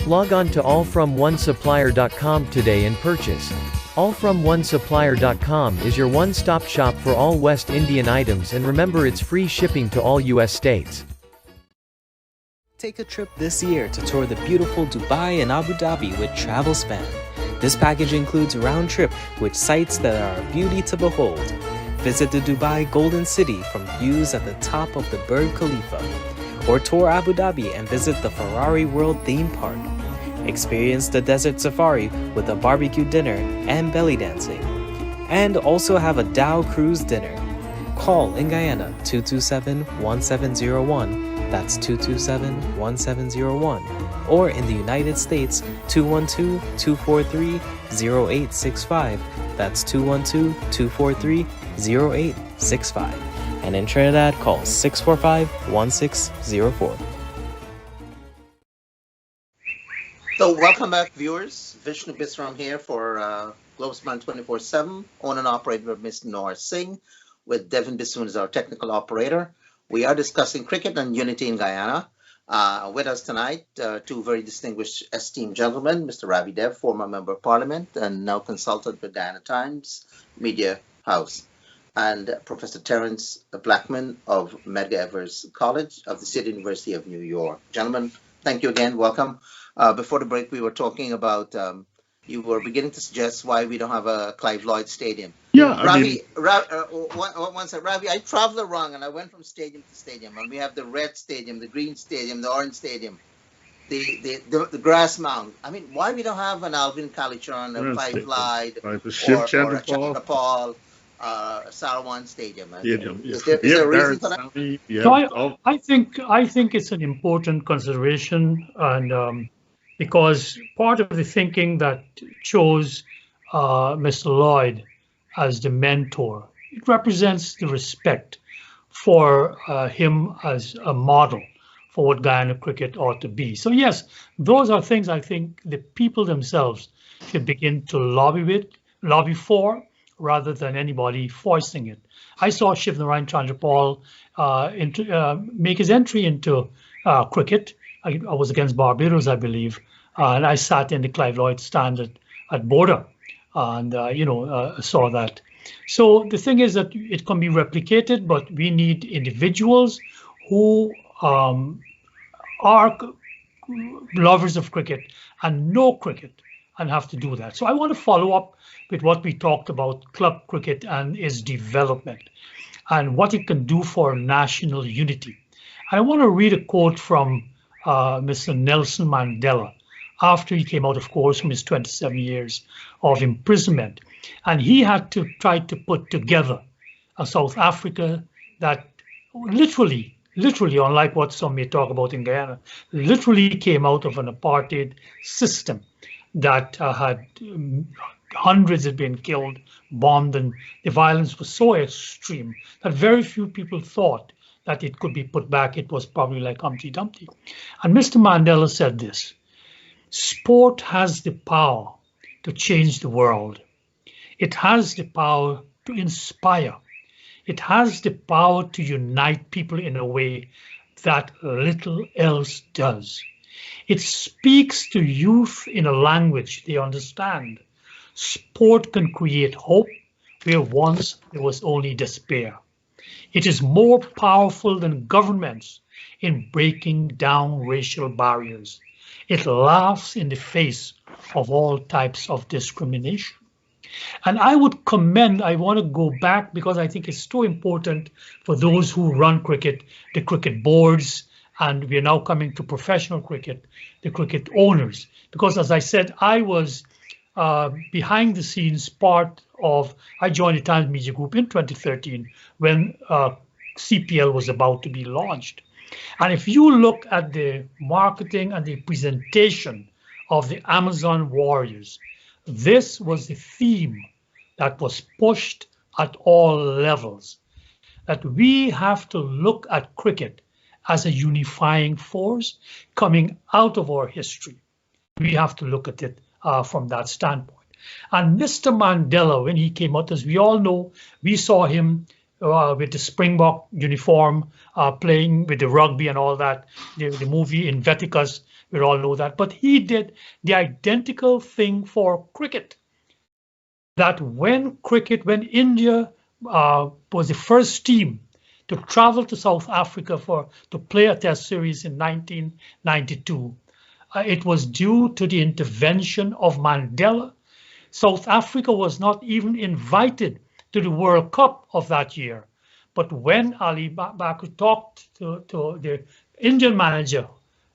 Log on to allfromonesupplier.com today and purchase. Allfromonesupplier.com is your one-stop shop for all West Indian items, and remember it's free shipping to all US states. Take a trip this year to tour the beautiful Dubai and Abu Dhabi with Travelspan. This package includes round trip with sights that are a beauty to behold. Visit the Dubai Golden City from views at the top of the Burj Khalifa. Or tour Abu Dhabi and visit the Ferrari World theme park. Experience the desert safari with a barbecue dinner and belly dancing. And also have a Dow cruise dinner. Call in Guyana 227-1701, that's 227-1701, or in the United States 212-243-0865, that's 212-243-0865, and in Trinidad call 645-1604. So welcome back, viewers. Vishnu Bisram here for Globespan 24x7, owned and operated by Mr. Nohar Singh, with Devin Bissoon as our technical operator. We are discussing cricket and unity in Guyana. With us tonight, two very distinguished esteemed gentlemen, Mr. Ravi Dev, former member of parliament and now consultant with Guyana Times Media House, and Professor Terrance Blackman of Medgar Evers College of the City University of New York. Gentlemen, thank you again. Welcome. Before the break, we were talking about, you were beginning to suggest why we don't have a Clive Lloyd Stadium. Yeah, Ravi, one second, Ravi, I traveled around and I went from stadium to stadium, and we have the red stadium, the green stadium, the orange stadium, the grass mound. I mean, why we don't have an Alvin Calichon, a Clive Lloyd, or a Chandra Sarawan Stadium? Is there a reason for that? So I think it's an important consideration, and because part of the thinking that chose Mr. Lloyd as the mentor, it represents the respect for him as a model for what Guyana cricket ought to be. So yes, those are things I think the people themselves should begin to lobby for, rather than anybody forcing it. I saw Shivnarayan Chandrapal make his entry into cricket. I was against Barbados, I believe, and I sat in the Clive Lloyd stand at Border, and saw that. So the thing is that it can be replicated, but we need individuals who are lovers of cricket and know cricket and have to do that. So I want to follow up with what we talked about club cricket and its development and what it can do for national unity. I want to read a quote from Mr. Nelson Mandela after he came out, of course, from his 27 years of imprisonment. And he had to try to put together a South Africa that literally, unlike what some may talk about in Guyana, literally came out of an apartheid system that had hundreds had been killed, bombed, and the violence was so extreme that very few people thought that it could be put back. It was probably like Humpty Dumpty. And Mr. Mandela said this: sport has the power to change the world. It has the power to inspire. It has the power to unite people in a way that little else does. It speaks to youth in a language they understand. Sport can create hope where once there was only despair. It is more powerful than governments in breaking down racial barriers. It laughs in the face of all types of discrimination. And I would commend, I want to go back because I think it's so important for those who run cricket, the cricket boards, and we are now coming to professional cricket, the cricket owners. Because as I said, I was behind the scenes part of, I joined the Times Media Group in 2013 when CPL was about to be launched. And if you look at the marketing and the presentation of the Amazon Warriors, this was the theme that was pushed at all levels, that we have to look at cricket as a unifying force coming out of our history. We have to look at it from that standpoint. And Mr. Mandela, when he came out, as we all know, we saw him with the Springbok uniform, playing with the rugby and all that, the movie Invictus, we all know that. But he did the identical thing for cricket. That when India was the first team to travel to South Africa to play a test series in 1992, it was due to the intervention of Mandela. South Africa was not even invited to the World Cup of that year. But when Ali Baku talked to the Indian manager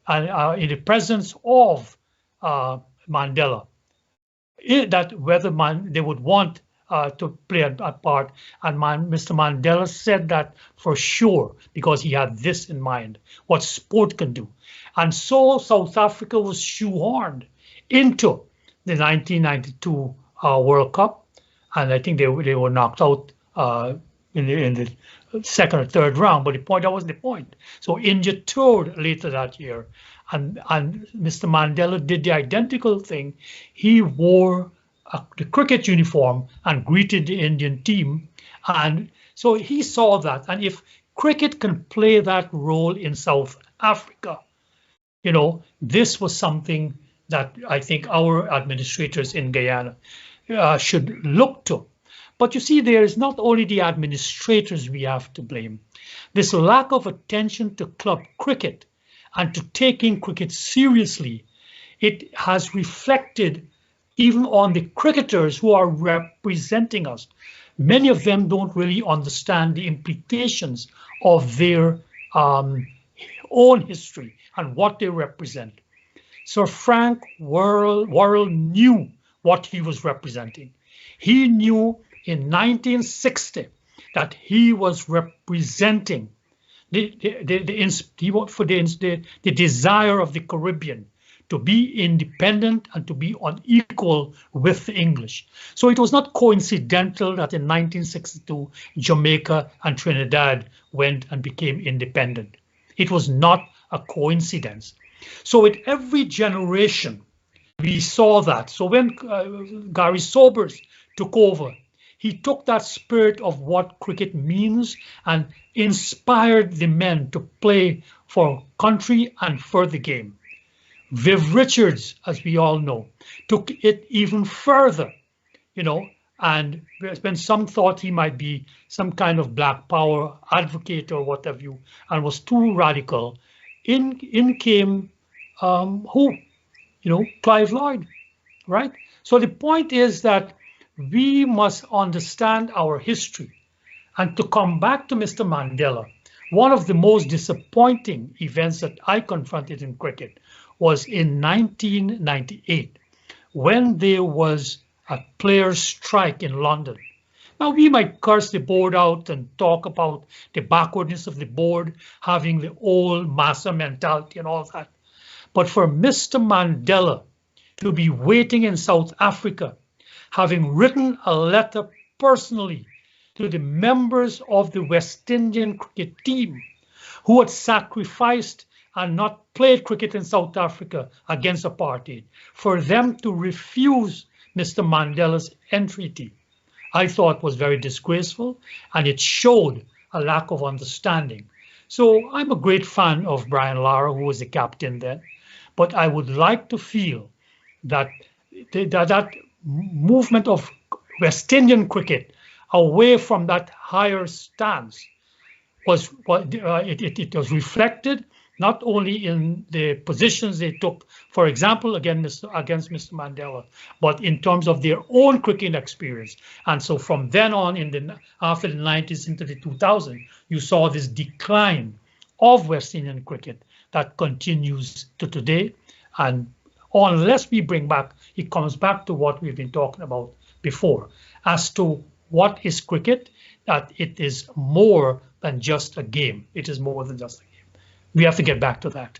and in the presence of Mandela, that whether they would want to play a part, and Mr. Mandela said that for sure because he had this in mind, what sport can do. And so South Africa was shoehorned into the 1992 World Cup, and I think they were knocked out in the second or third round. But that wasn't the point. So India toured later that year, and Mr. Mandela did the identical thing. He wore the cricket uniform and greeted the Indian team, and so he saw that. And if cricket can play that role in South Africa, this was something that I think our administrators in Guyana should look to. But you see, there is not only the administrators we have to blame. This lack of attention to club cricket and to taking cricket seriously, it has reflected even on the cricketers who are representing us. Many of them don't really understand the implications of their own history and what they represent. Sir Frank Worrell knew what he was representing. He knew in 1960 that he was representing the desire of the Caribbean to be independent and to be on equal with the English. So it was not coincidental that in 1962 Jamaica and Trinidad went and became independent. It was not a coincidence. So with every generation, we saw that. So when Gary Sobers took over, he took that spirit of what cricket means and inspired the men to play for country and for the game. Viv Richards, as we all know, took it even further, and there's been some thought he might be some kind of black power advocate or what have you, and was too radical. In came Clive Lloyd, right? So the point is that we must understand our history. And to come back to Mr. Mandela, one of the most disappointing events that I confronted in cricket was in 1998, when there was a players' strike in London. Now, we might curse the board out and talk about the backwardness of the board, having the old massa mentality and all that. But for Mr. Mandela to be waiting in South Africa having written a letter personally to the members of the West Indian cricket team who had sacrificed and not played cricket in South Africa against apartheid, for them to refuse Mr. Mandela's entreaty, I thought was very disgraceful, and it showed a lack of understanding. So I'm a great fan of Brian Lara, who was the captain then, but I would like to feel that that movement of West Indian cricket away from that higher stance was it was reflected not only in the positions they took, for example, against Mr. Mandela, but in terms of their own cricketing experience. And so from then on, after the 90s into the 2000s, you saw this decline of West Indian cricket that continues to today. And unless we bring back, it comes back to what we've been talking about before, as to what is cricket, that it is more than just a game. It is more than just a game. We have to get back to that.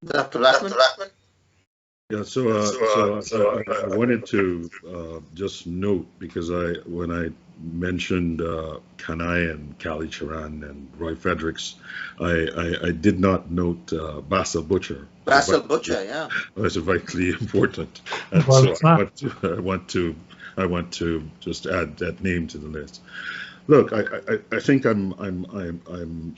Dr. Blackman? Yeah, so I wanted to just note, because when I mentioned Kanai and Kali Charan and Roy Fredericks, I did not note Bassel Butcher. Bassel Butcher, yeah. That's vitally important. And so I want to just add that name to the list. Look, I think I'm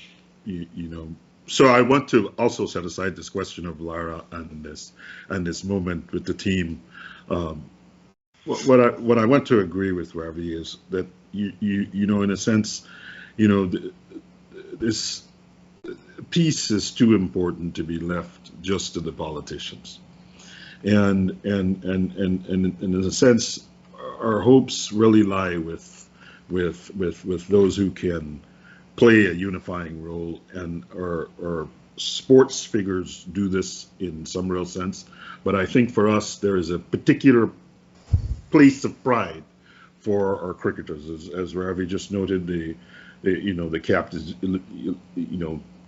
so I want to also set aside this question of Lara and this moment with the team. What I want to agree with Ravi is that you know, in a sense, you know, this peace is too important to be left just to the politicians, and in a sense, our hopes really lie with those who can play a unifying role, and or sports figures do this in some real sense. But I think for us, there is a particular place of pride for our cricketers, as Ravi just noted. The captains,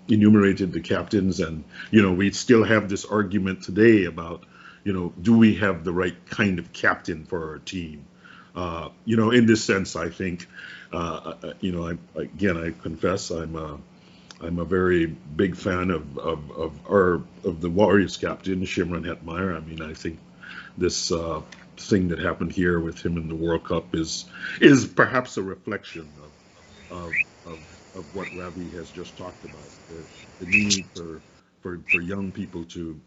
enumerated the captains, and we still have this argument today about do we have the right kind of captain for our team? In this sense, I think. I confess I'm a very big fan of the Warriors captain, Shimron Hetmeyer. I mean, I think this thing that happened here with him in the World Cup is perhaps a reflection of what Ravi has just talked about, the need for young people to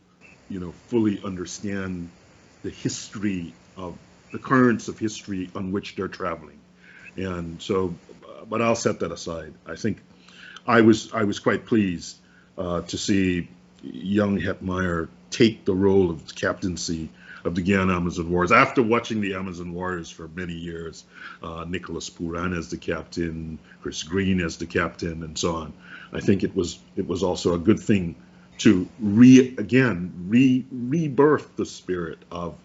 fully understand the history of the currents of history on which they're traveling. And so, but I'll set that aside. I think I was quite pleased to see young Hetmeyer take the role of captaincy of the Guyana Amazon Warriors after watching the Amazon Warriors for many years. Nicholas Puran as the captain, Chris Green as the captain, and so on. I think it was also a good thing to rebirth the spirit of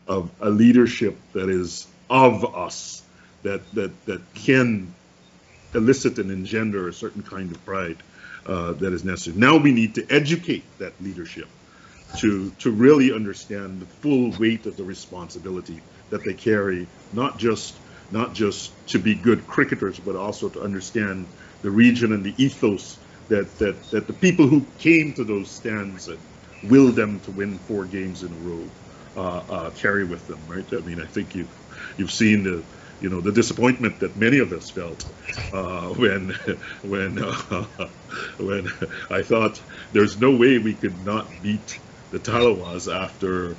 a leadership that is of us, that can elicit and engender a certain kind of pride that is necessary. Now we need to educate that leadership to really understand the full weight of the responsibility that they carry, not just to be good cricketers, but also to understand the region and the ethos that the people who came to those stands and willed them to win 4 games in a row carry with them, right? I mean, I think you've seen the disappointment that many of us felt when I thought there's no way we could not beat the Talawas after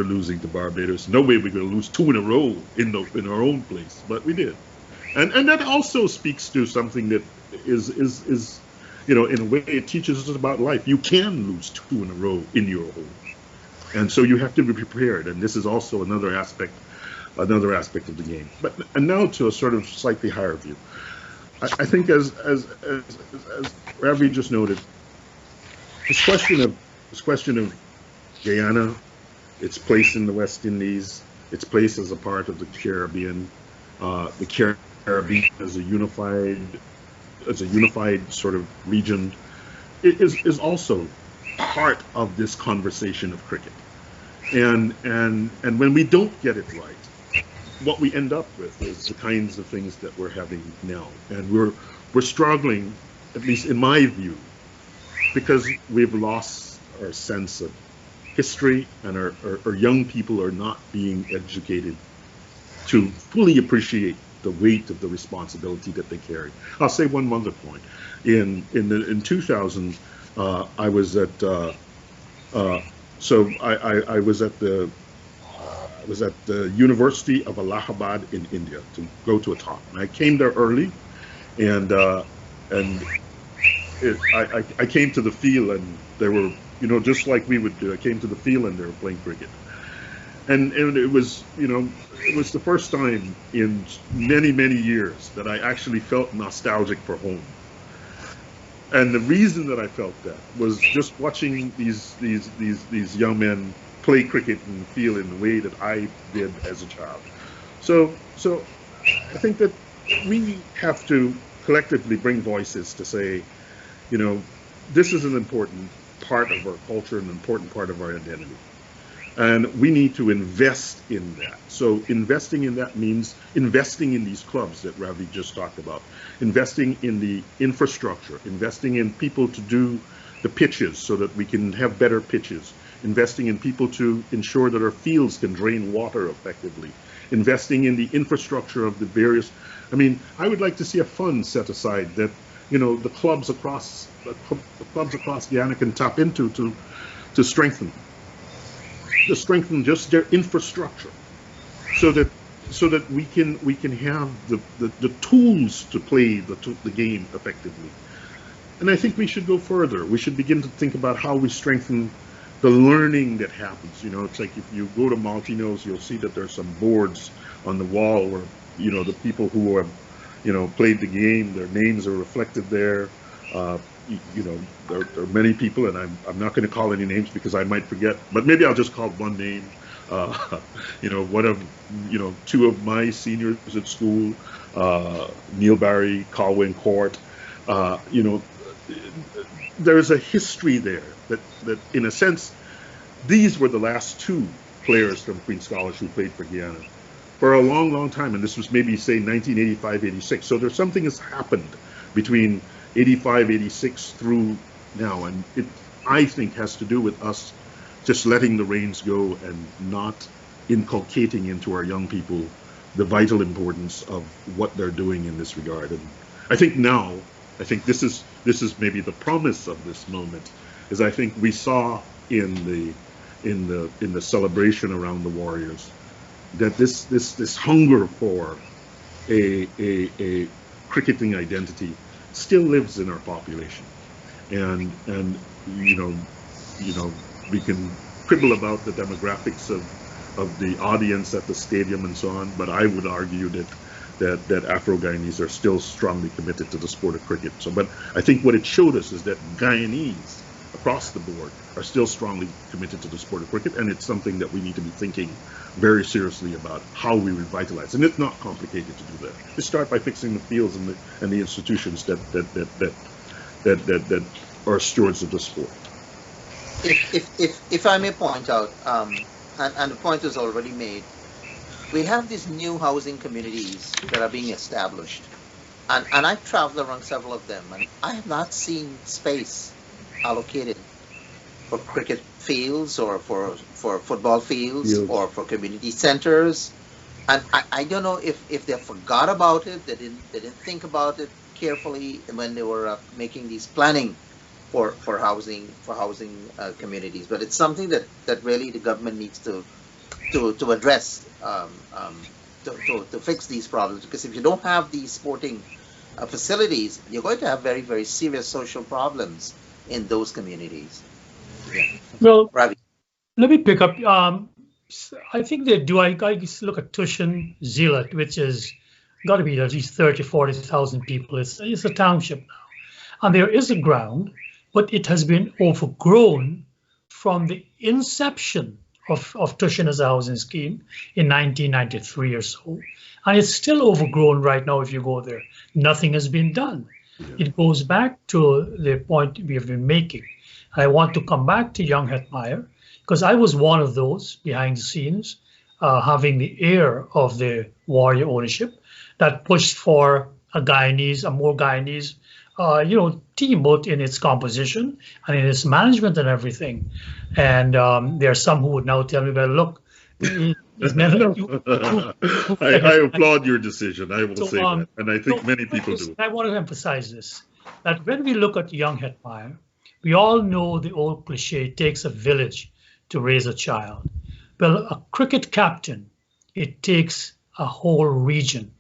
losing to Barbados. No way we're going to lose 2 in a row in our own place, but we did, and that also speaks to something that is in a way it teaches us about life. You can lose 2 in a row in your home, and so you have to be prepared. And this is also another aspect of the game. And now to a sort of slightly higher view. I think as Ravi just noted, this question of Guyana, its place in the West Indies, its place as a part of the Caribbean as a unified sort of region, is also part of this conversation of cricket. And when we don't get it right, what we end up with is the kinds of things that we're having now, and we're struggling, at least in my view, because we've lost our sense of history, and our young people are not being educated to fully appreciate the weight of the responsibility that they carry. I'll say one other point. In 2000, I was at I was at the University of Allahabad in India to go to a talk. And I came there early, and I came to the field, and there were, just like we would do. I came to the field, and they were playing cricket, and it was, it was the first time in many years that I actually felt nostalgic for home. And the reason that I felt that was just watching these young men play cricket in the field in the way that I did as a child. So I think that we have to collectively bring voices to say, this is an important part of our culture, an important part of our identity. And we need to invest in that. So investing in that means investing in these clubs that Ravi just talked about, investing in the infrastructure, investing in people to do the pitches so that we can have better pitches, investing in people to ensure that our fields can drain water effectively, investing in the infrastructure of the various. I would like to see a fund set aside that, the clubs across Guyana can tap into to strengthen just their infrastructure, so that we can have the tools to play the game effectively. And I think we should go further. We should begin to think about how we strengthen the learning that happens. It's like if you go to Maltino's, you'll see that there's some boards on the wall where, the people who have, played the game, their names are reflected there. There are many people, and I'm not going to call any names because I might forget, but maybe I'll just call one name. One of, two of my seniors at school, Neil Barry, Colwyn Court. There's a history there that in a sense, these were the last two players from Queen's College who played for Guyana for a long time, and this was maybe say 1985, 86. So there's something has happened between 85, 86 through now, and it, I think, has to do with us just letting the reins go and not inculcating into our young people the vital importance of what they're doing in this regard. And I think this is maybe the promise of this moment, is I think we saw in the celebration around the Warriors that this hunger for a cricketing identity still lives in our population, and we can quibble about the demographics of the audience at the stadium and so on, but I would argue that Afro-Guyanese are still strongly committed to the sport of cricket. But I think what it showed us is that Guyanese across the board are still strongly committed to the sport of cricket, and it's something that we need to be thinking very seriously about how we revitalize. And it's not complicated to do that. Just start by fixing the fields and the institutions that are stewards of the sport. If I may point out, and the point is already made, we have these new housing communities that are being established, and I've traveled around several of them, and I have not seen space allocated for cricket fields or for football fields or for community centers. And I don't know if they forgot about it, they didn't think about it carefully when they were making these planning for housing communities. But it's something that really the government needs to address to fix these problems, because if you don't have these sporting facilities, you're going to have very, very serious social problems in those communities. Yeah. Well, Ravi. Let me pick up. I think they do. I look at Tushan Zealat, which is got to be at least 30, 40,000 people. It's a township now. And there is a ground, but it has been overgrown from the inception of Tushan as a housing scheme in 1993 or so. And it's still overgrown right now if you go there. Nothing has been done. Yeah. It goes back to the point we have been making. I want to come back to young Hetmeyer, because I was one of those behind the scenes having the air of the warrior ownership that pushed for a more Guyanese, team, both in its composition and in its management and everything. And there are some who would now tell me, well, look, I applaud your decision. I will say that, and I think many people do. I want to emphasize this, that when we look at young Hetmeyer, we all know the old cliche, it takes a village to raise a child. Well, a cricket captain, it takes a whole region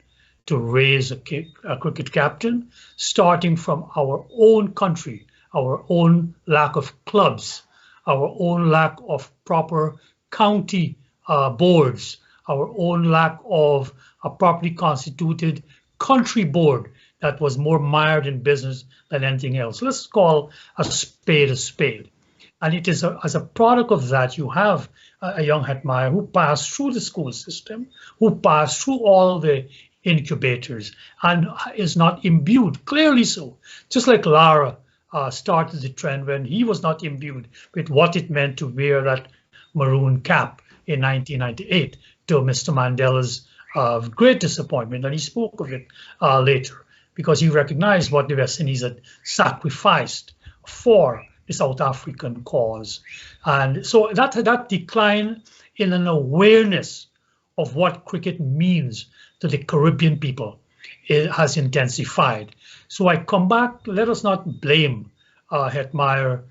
to raise a cricket captain, starting from our own country, our own lack of clubs, our own lack of proper county boards, our own lack of a properly constituted country board that was more mired in business than anything else. Let's call a spade a spade. And it is as a product of that, you have a young Hetmeyer who passed through the school system, who passed through all the incubators and is not imbued, clearly so. Just like Lara started the trend when he was not imbued with what it meant to wear that maroon cap in 1998 to Mr. Mandela's great disappointment, and he spoke of it later because he recognized what the West Indies had sacrificed for the South African cause. And so that decline in an awareness of what cricket means to the Caribbean people, it has intensified. So I come back, let us not blame Hetmeyer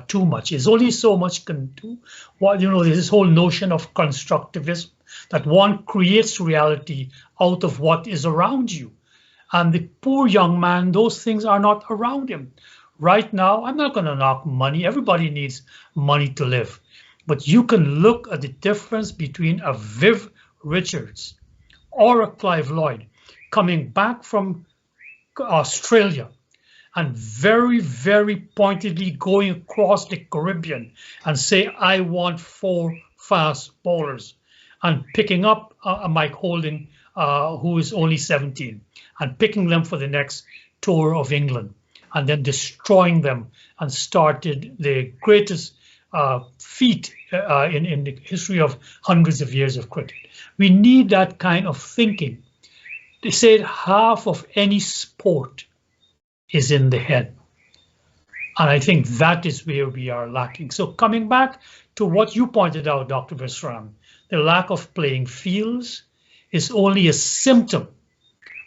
too much. There's only so much can do. Well, there's this whole notion of constructivism, that one creates reality out of what is around you. And the poor young man, those things are not around him. Right now, I'm not going to knock money. Everybody needs money to live. But you can look at the difference between a Viv Richards or a Clive Lloyd coming back from Australia and very, very pointedly going across the Caribbean and say, I want 4 fast bowlers, and picking up a Mike Holding, who is only 17, and picking them for the next tour of England, and then destroying them, and started the greatest feat in the history of hundreds of years of cricket. We need that kind of thinking. They say half of any sport is in the head. And I think that is where we are lacking. So coming back to what you pointed out, Dr. Bisram, the lack of playing fields is only a symptom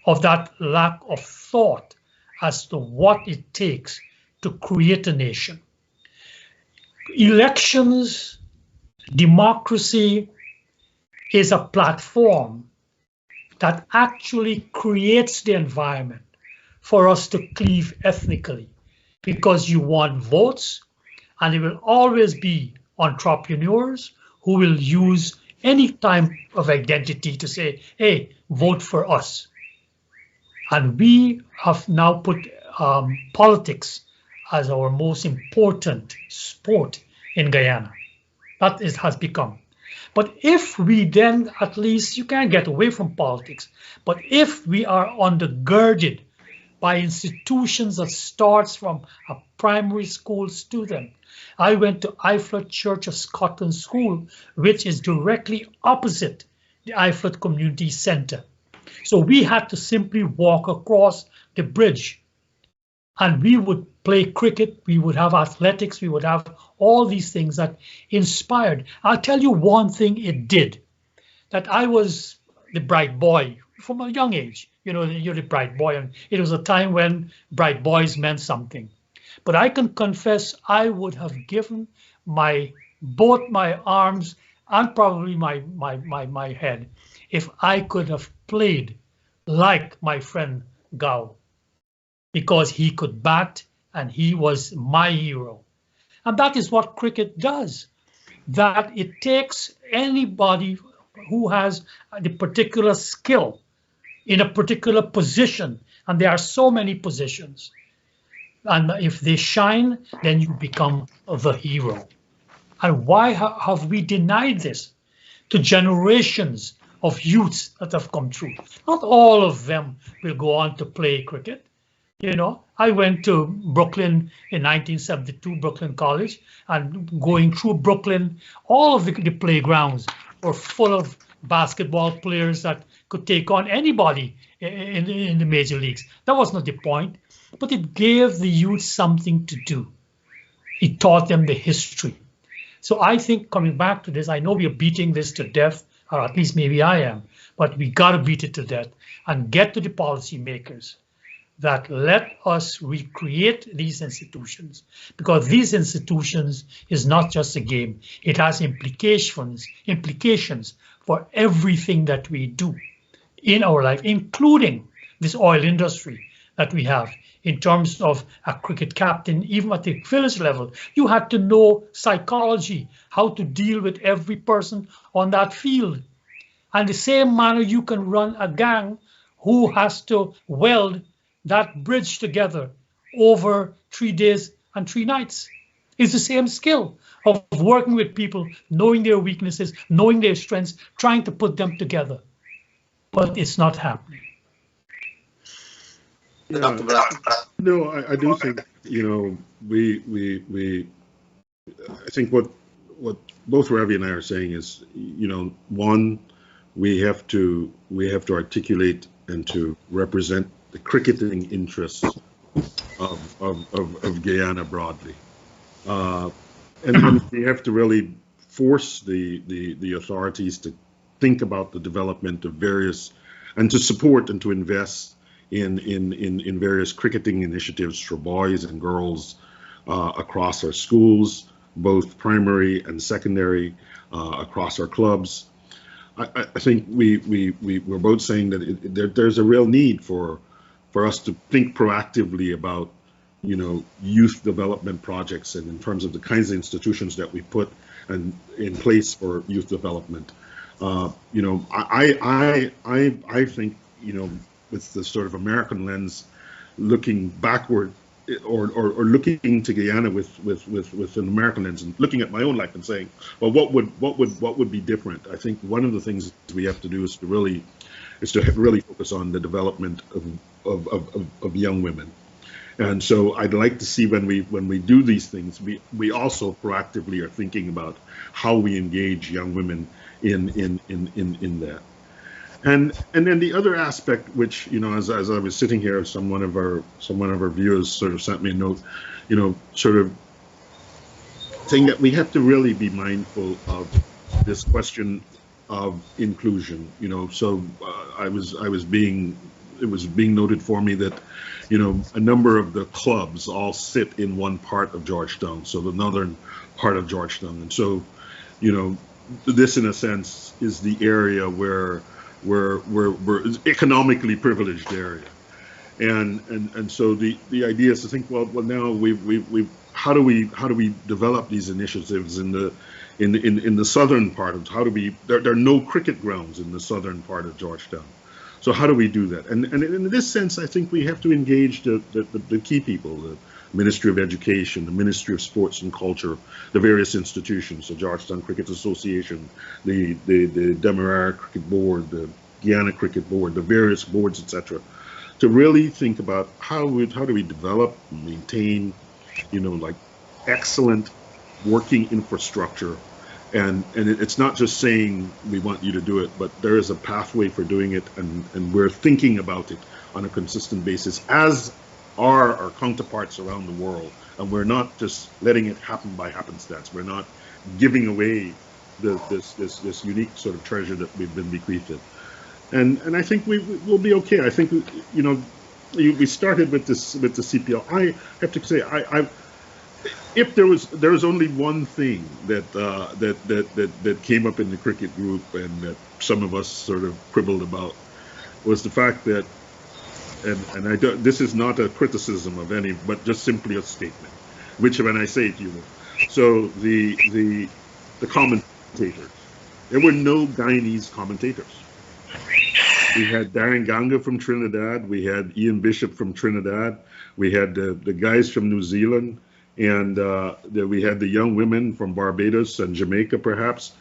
of that lack of thought as to what it takes to create a nation. Elections, democracy is a platform that actually creates the environment for us to cleave ethnically, because you want votes, and there will always be entrepreneurs who will use any type of identity to say, hey, vote for us. And we have now put politics as our most important sport in Guyana. That has become. But if we then, at least, you can't get away from politics, but if we are undergirded by institutions that starts from a primary school student. I went to Iflut Church of Scotland School, which is directly opposite the Iflut Community Centre. So we had to simply walk across the bridge, and we would play cricket, we would have athletics, we would have all these things that inspired. I'll tell you one thing it did, that I was the bright boy from a young age. You're the bright boy, and it was a time when bright boys meant something. But I can confess I would have given both my arms and probably my head if I could have played like my friend Gao, because he could bat and he was my hero. And that is what cricket does, that it takes anybody who has the particular skill in a particular position, and there are so many positions. And if they shine, then you become the hero. And why have we denied this to generations of youths that have come through? Not all of them will go on to play cricket. I went to Brooklyn in 1972, Brooklyn College, and going through Brooklyn, all of the playgrounds were full of basketball players that could take on anybody in the major leagues. That was not the point, but it gave the youth something to do. It taught them the history. So I think coming back to this, I know we are beating this to death, or at least maybe I am, but we got to beat it to death and get to the policymakers that let us recreate these institutions, because these institutions is not just a game. It has implications for everything that we do in our life, including this oil industry that we have. In terms of a cricket captain, even at the village level, you had to know psychology, how to deal with every person on that field. And the same manner you can run a gang who has to weld that bridge together over 3 days and 3 nights. It's the same skill of working with people, knowing their weaknesses, knowing their strengths, trying to put them together. But it's not happening. Yeah, no, I do think, I think what both Ravi and I are saying is, one, we have to articulate and to represent the cricketing interests of Guyana broadly, and we have to really force the authorities to think about the development of various, and to support and to invest in various cricketing initiatives for boys and girls across our schools, both primary and secondary, across our clubs. I think we're both saying that there's a real need for us to think proactively about youth development projects, and in terms of the kinds of institutions that we put in place for youth development. I think with the sort of American lens, looking backward or looking to Guyana with an American lens, and looking at my own life and saying, well, what would be different? I think one of the things we have to do is to really focus on the development of young women. And so I'd like to see when we do these things, we also proactively are thinking about how we engage young women in that. And then the other aspect, which as I was sitting here, one of our viewers sort of sent me a note, sort of saying that we have to really be mindful of this question of inclusion. So it was being noted for me that a number of the clubs all sit in one part of Georgetown, so the northern part of Georgetown, and so this in a sense is the area where we're economically privileged area, and so the idea is to think, well now we how do we develop these initiatives in the southern part of, there are no cricket grounds in the southern part of Georgetown, so how do we do that? And in this sense, I think we have to engage the key people, the Ministry of Education, the Ministry of Sports and Culture, the various institutions, the Georgetown Cricket Association, the Demerara Cricket Board, the Guyana Cricket Board, the various boards, etc., to really think about how do we develop and maintain, like excellent working infrastructure, and it's not just saying we want you to do it, but there is a pathway for doing it, and we're thinking about it on a consistent basis, as are our counterparts around the world, and we're not just letting it happen by happenstance. We're not giving away this unique sort of treasure that we've been bequeathed, and I think we'll be okay. I think we started with the CPL. I have to say, if there was only one thing that came up in the cricket group and that some of us sort of quibbled about, was the fact that, and I don't, this is not a criticism of any, but just simply a statement, which when I say it, you will. So the commentators, there were no Guyanese commentators. We had Darren Ganga from Trinidad, we had Ian Bishop from Trinidad, we had the guys from New Zealand, and we had the young women from Barbados and Jamaica, perhaps.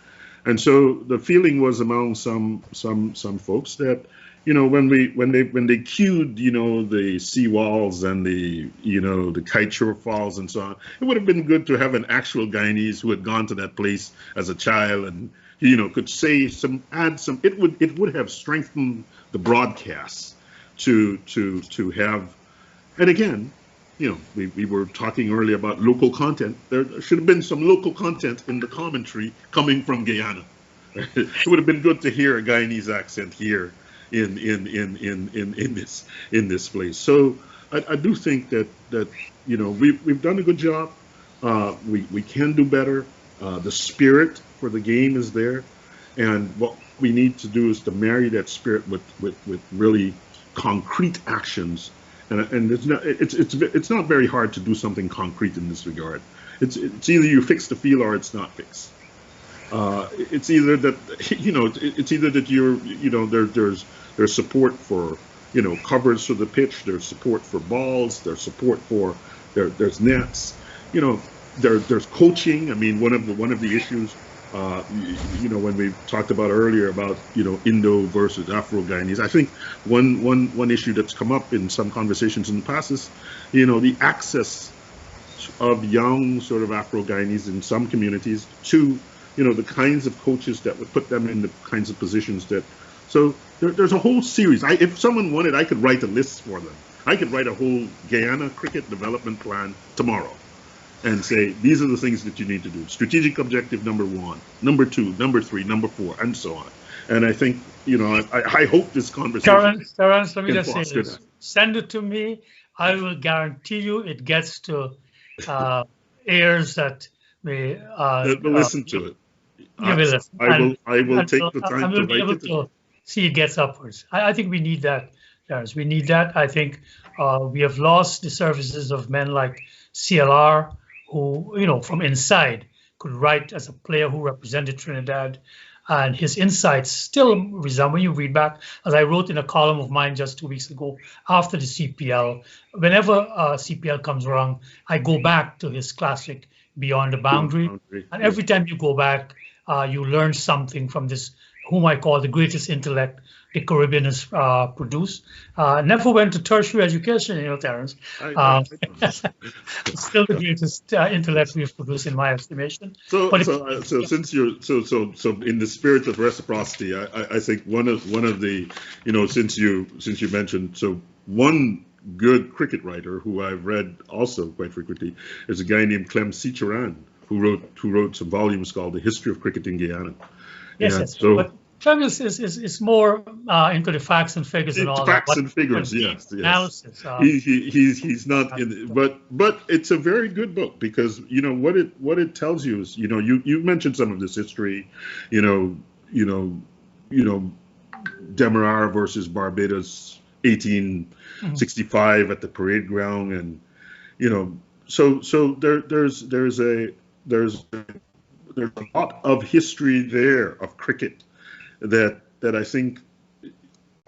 And so the feeling was among some folks that, when they cued, the seawalls and the kite shore falls and so on, it would have been good to have an actual Guyanese who had gone to that place as a child and could say add some. It would have strengthened the broadcasts to have. And again, we were talking earlier about local content. There should have been some local content in the commentary coming from Guyana. It would have been good to hear a Guyanese accent here in this place. So I do think that we've done a good job. We can do better. The spirit for the game is there, and what we need to do is to marry that spirit with really concrete actions. And it's not very hard to do something concrete in this regard. It's either you fix the field or it's not fixed. It's either that there's support for covers for the pitch, there's support for balls, there's support for there's nets, there's coaching. I mean, one of the issues when we talked about earlier about Indo versus Afro-Guyanese, I think one issue that's come up in some conversations in the past is the access of young sort of Afro-Guyanese in some communities to the kinds of coaches that would put them in the kinds of positions that. So there's a whole series. If someone wanted, I could write a list for them. I could write a whole Guyana cricket development plan tomorrow and say, these are the things that you need to do. Strategic objective number 1, number 2, number 3, number 4, and so on. And I think, I hope this conversation. Terrance, let me just say this. Send it to me. I will guarantee you it gets to ears that may listen to it. I will take the time I will be able to see it gets upwards. I think we need that, Terrance. We need that. I think we have lost the services of men like CLR, who, from inside could write as a player who represented Trinidad, and his insights still resound when you read back. As I wrote in a column of mine just 2 weeks ago after the CPL, whenever CPL comes around, I go back to his classic Beyond the Boundary. And every time you go back, you learn something from this, whom I call the greatest intellect the Caribbean has produced. Never went to tertiary education, Terrance. Still the greatest intellect we've produced, in my estimation. So since you're so in the spirit of reciprocity, I think one of the since you mentioned one good cricket writer who I've read also quite frequently is a guy named Clem Cicheran, who wrote some volumes called The History of Cricket in Guyana. Yes. But Clem is more into the facts and figures and all that. Facts and figures, yes. Analysis. He's not in, but it's a very good book because what it tells you is you mentioned some of this history, Demerara versus Barbados, 1865 at the parade ground, and so there's a lot of history there of cricket that I think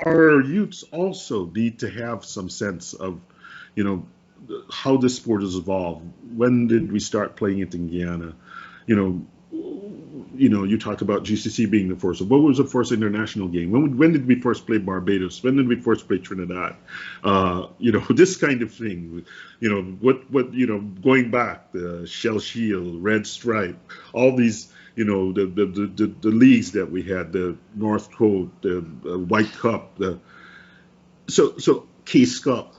our youths also need to have some sense of, how this sport has evolved. When did we start playing it in Guyana? You talked about GCC being the first. What was the first international game? When did we first play Barbados? When did we first play Trinidad? This kind of thing. Going back, the Shell Shield, Red Stripe, all these. The leagues that we had, the North Coast, the White Cup, so Case Cup,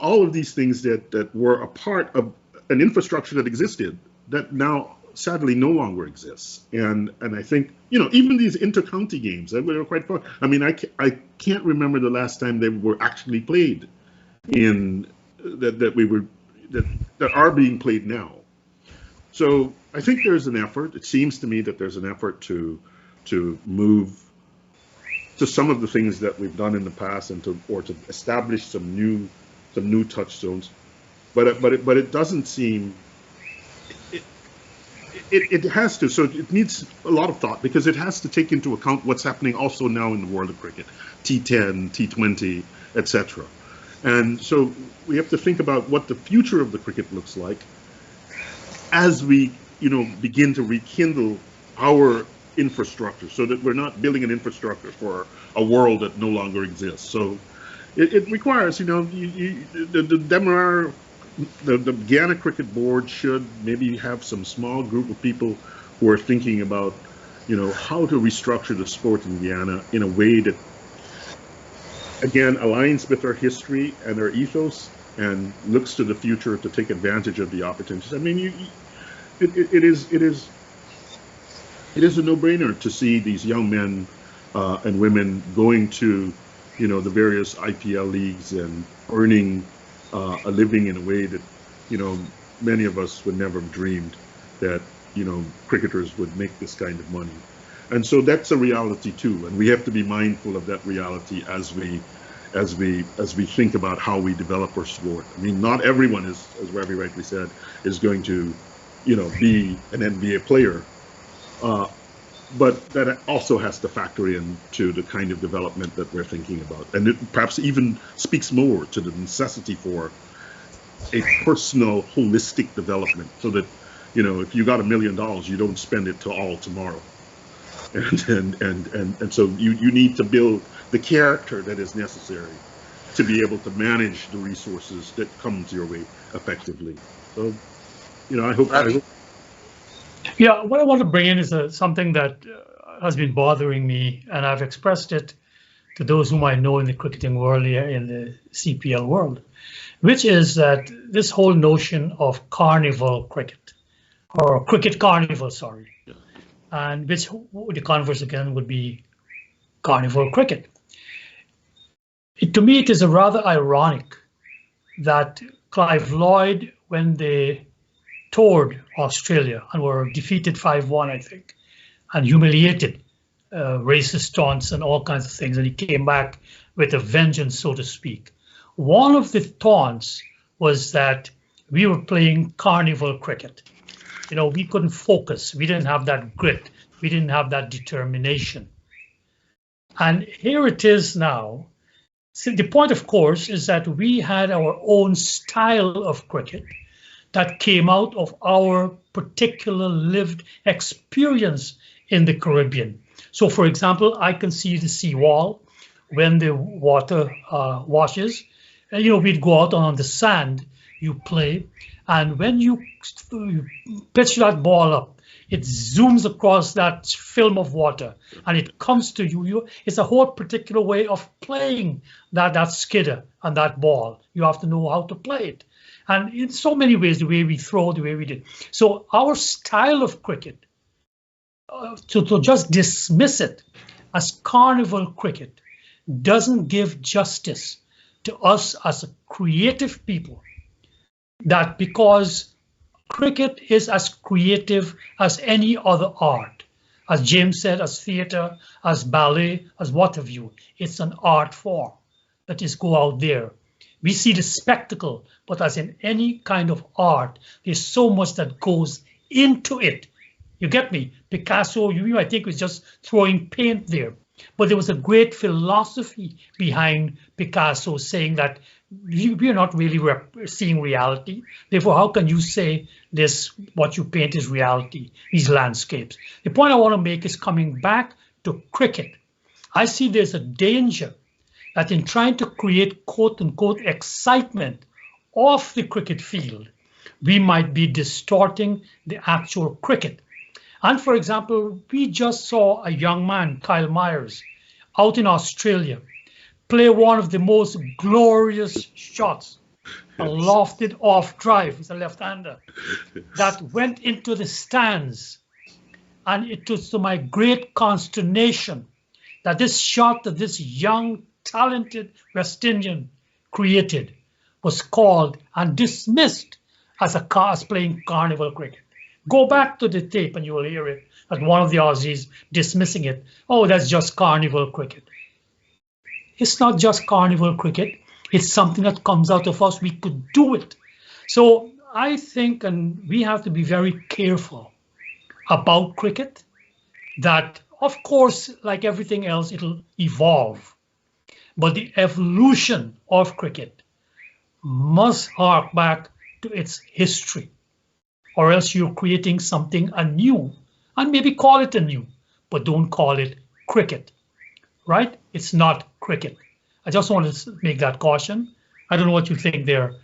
all of these things that were a part of an infrastructure that existed that now sadly no longer exists. And I think even these inter-county games that were quite fun. I mean, I can't remember the last time they were actually played in that are being played now. So I think there's an effort. It seems to me that there's an effort to move to some of the things that we've done in the past and to establish some new touchstones. But it doesn't seem. It has to. So it needs a lot of thought because it has to take into account what's happening also now in the world of cricket, T10, T20, etc. And so we have to think about what the future of the cricket looks like as we, begin to rekindle our infrastructure so that we're not building an infrastructure for a world that no longer exists. So it requires, the Demerara, the Guyana Cricket Board should maybe have some small group of people who are thinking about, how to restructure the sport in Guyana in a way that, again, aligns with our history and our ethos and looks to the future to take advantage of the opportunities. I mean, it is a no-brainer to see these young men and women going to, the various IPL leagues and earning a living in a way that, many of us would never have dreamed that, cricketers would make this kind of money. And so that's a reality too, and we have to be mindful of that reality as we think about how we develop our sport. I mean, not everyone is, as Ravi rightly said, is going to, be an NBA player. But that also has to factor into the kind of development that we're thinking about. And it perhaps even speaks more to the necessity for a personal, holistic development so that, if you got $1 million, you don't spend it all tomorrow. And so you need to build the character that is necessary to be able to manage the resources that come to your way effectively. So, I hope. Yeah, what I want to bring in is something that has been bothering me, and I've expressed it to those whom I know in the cricketing world, in the CPL world, which is that this whole notion of carnival cricket, or cricket carnival, sorry, and which the converse again would be carnival cricket. To me, it is a rather ironic that Clive Lloyd, when they toured Australia and were defeated 5-1, I think, and humiliated, racist taunts and all kinds of things, and he came back with a vengeance, so to speak. One of the taunts was that we were playing carnival cricket. We couldn't focus. We didn't have that grit. We didn't have that determination. And here it is now. So the point, of course, is that we had our own style of cricket that came out of our particular lived experience in the Caribbean. So, for example, I can see the seawall when the water washes. And, we'd go out on the sand, you play, and when you pitch that ball up, it zooms across that film of water and it comes to you. It's a whole particular way of playing that skidder and that ball. You have to know how to play it. And in so many ways, the way we throw, the way we did. So our style of cricket, to just dismiss it as carnival cricket doesn't give justice to us as a creative people. That because cricket is as creative as any other art, as James said, as theater, as ballet, as what have you, it's an art form that is go out there. We see the spectacle, but as in any kind of art, there's so much that goes into it. You get me? Picasso, you I think was just throwing paint there. But there was a great philosophy behind Picasso saying that we are not really seeing reality. Therefore, how can you say this, what you paint is reality, these landscapes? The point I want to make is coming back to cricket. I see there's a danger that in trying to create quote unquote excitement off the cricket field, we might be distorting the actual cricket. And for example, we just saw a young man, Kyle Myers, out in Australia, play one of the most glorious shots, a lofted off drive, it's a left-hander, that went into the stands. And it was to my great consternation that this shot that this young, talented West Indian created was called and dismissed as playing carnival cricket. Go back to the tape and you will hear it, at one of the Aussies dismissing it. Oh, that's just carnival cricket. It's not just carnival cricket. It's something that comes out of us. We could do it. So I think, and we have to be very careful about cricket, that of course, like everything else, it'll evolve. But the evolution of cricket must hark back to its history, or else you're creating something anew, and maybe call it anew, but don't call it cricket, right? It's not cricket. I just want to make that caution. I don't know what you think there,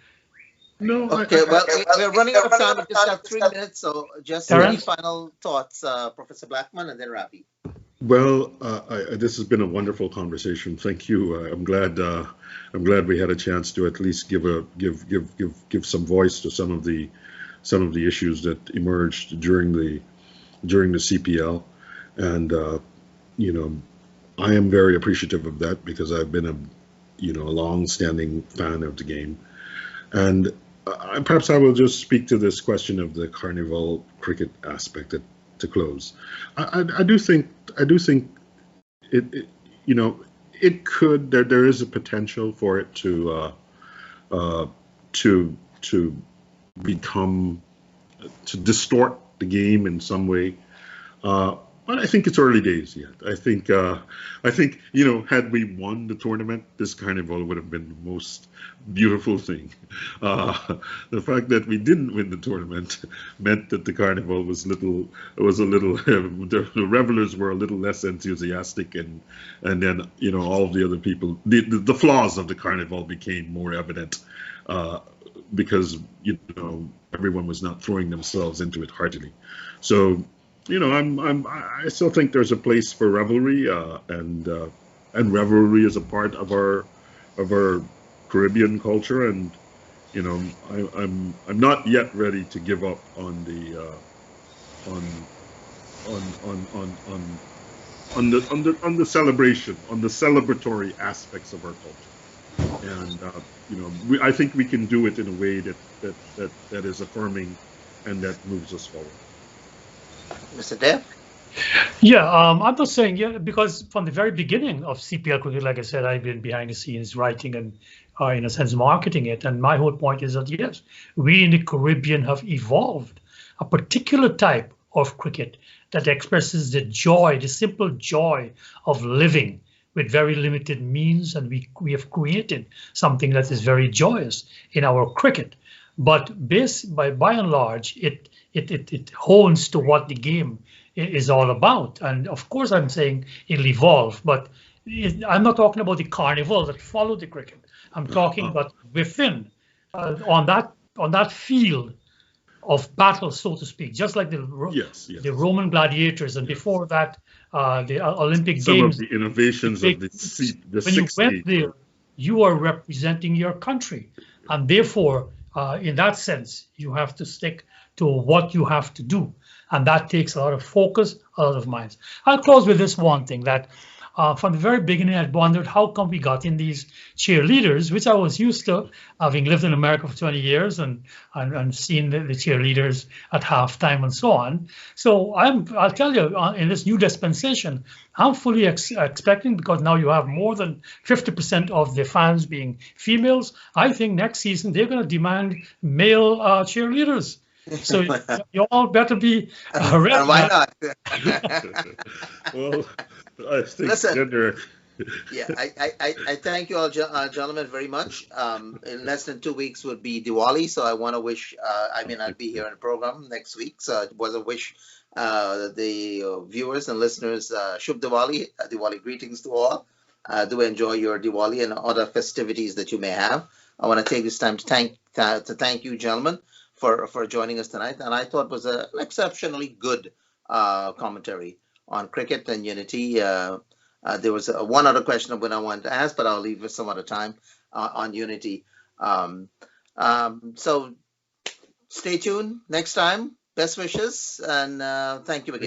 No, Okay, well, we're running out of time. We just have 3 minutes, so just any Terrance? final thoughts, Professor Blackman, and then Ravi. well, this has been a wonderful conversation. Thank you. I'm glad we had a chance to at least give some voice to some of the issues that emerged during the CPL, and you know, I am very appreciative of that because I've been a long-standing fan of the game, and perhaps I will just speak to this question of the carnival cricket aspect to close. I do think it it could there is a potential for it to become to distort the game in some way. But I think it's early days yet. I think had we won the tournament, this carnival would have been the most beautiful thing. The fact that we didn't win the tournament meant that the carnival was a little the revelers were a little less enthusiastic, and then all of the other people, the flaws of the carnival became more evident because everyone was not throwing themselves into it heartily. So. I still think there's a place for revelry, and revelry is a part of our Caribbean culture, and I'm not yet ready to give up on the on the celebration, on the celebratory aspects of our culture, and I think we can do it in a way that is affirming and that moves us forward. Mr. Dev? Yeah, I'm just saying, yeah, because from the very beginning of CPL cricket, like I said, I've been behind the scenes writing and, in a sense, marketing it. And my whole point is that, yes, we in the Caribbean have evolved a particular type of cricket that expresses the joy, the simple joy of living with very limited means. And we have created something that is very joyous in our cricket. But by and large, it hones to what the game is all about. And of course, I'm saying it'll evolve, but I'm not talking about the carnival that followed the cricket. I'm talking about within, on that field of battle, so to speak, just like the Roman gladiators, and before that, the Olympic Some Games. Some of the innovations of the when you went there, you are representing your country, and therefore, in that sense, you have to stick to what you have to do. And that takes a lot of focus, a lot of minds. I'll close with this one thing that from the very beginning, I wondered how come we got in these cheerleaders, which I was used to, having lived in America for 20 years and seen the cheerleaders at halftime and so on. So I'll tell you, in this new dispensation, I'm fully expecting, because now you have more than 50% of the fans being females. I think next season they're going to demand male cheerleaders. So you all better be ready. And why not? Well, I think Listen, yeah, I thank you all, gentlemen, very much. In less than 2 weeks would be Diwali, so I want to wish. I'll be here in the program next week, so I want to wish the viewers and listeners Shubh Diwali, Diwali greetings to all. Do enjoy your Diwali and other festivities that you may have. I want to take this time to thank you, gentlemen, for joining us tonight, and I thought it was an exceptionally good commentary on cricket and unity. There was one other question that I wanted to ask, but I'll leave it some other time on unity. So stay tuned next time. Best wishes, and thank you again.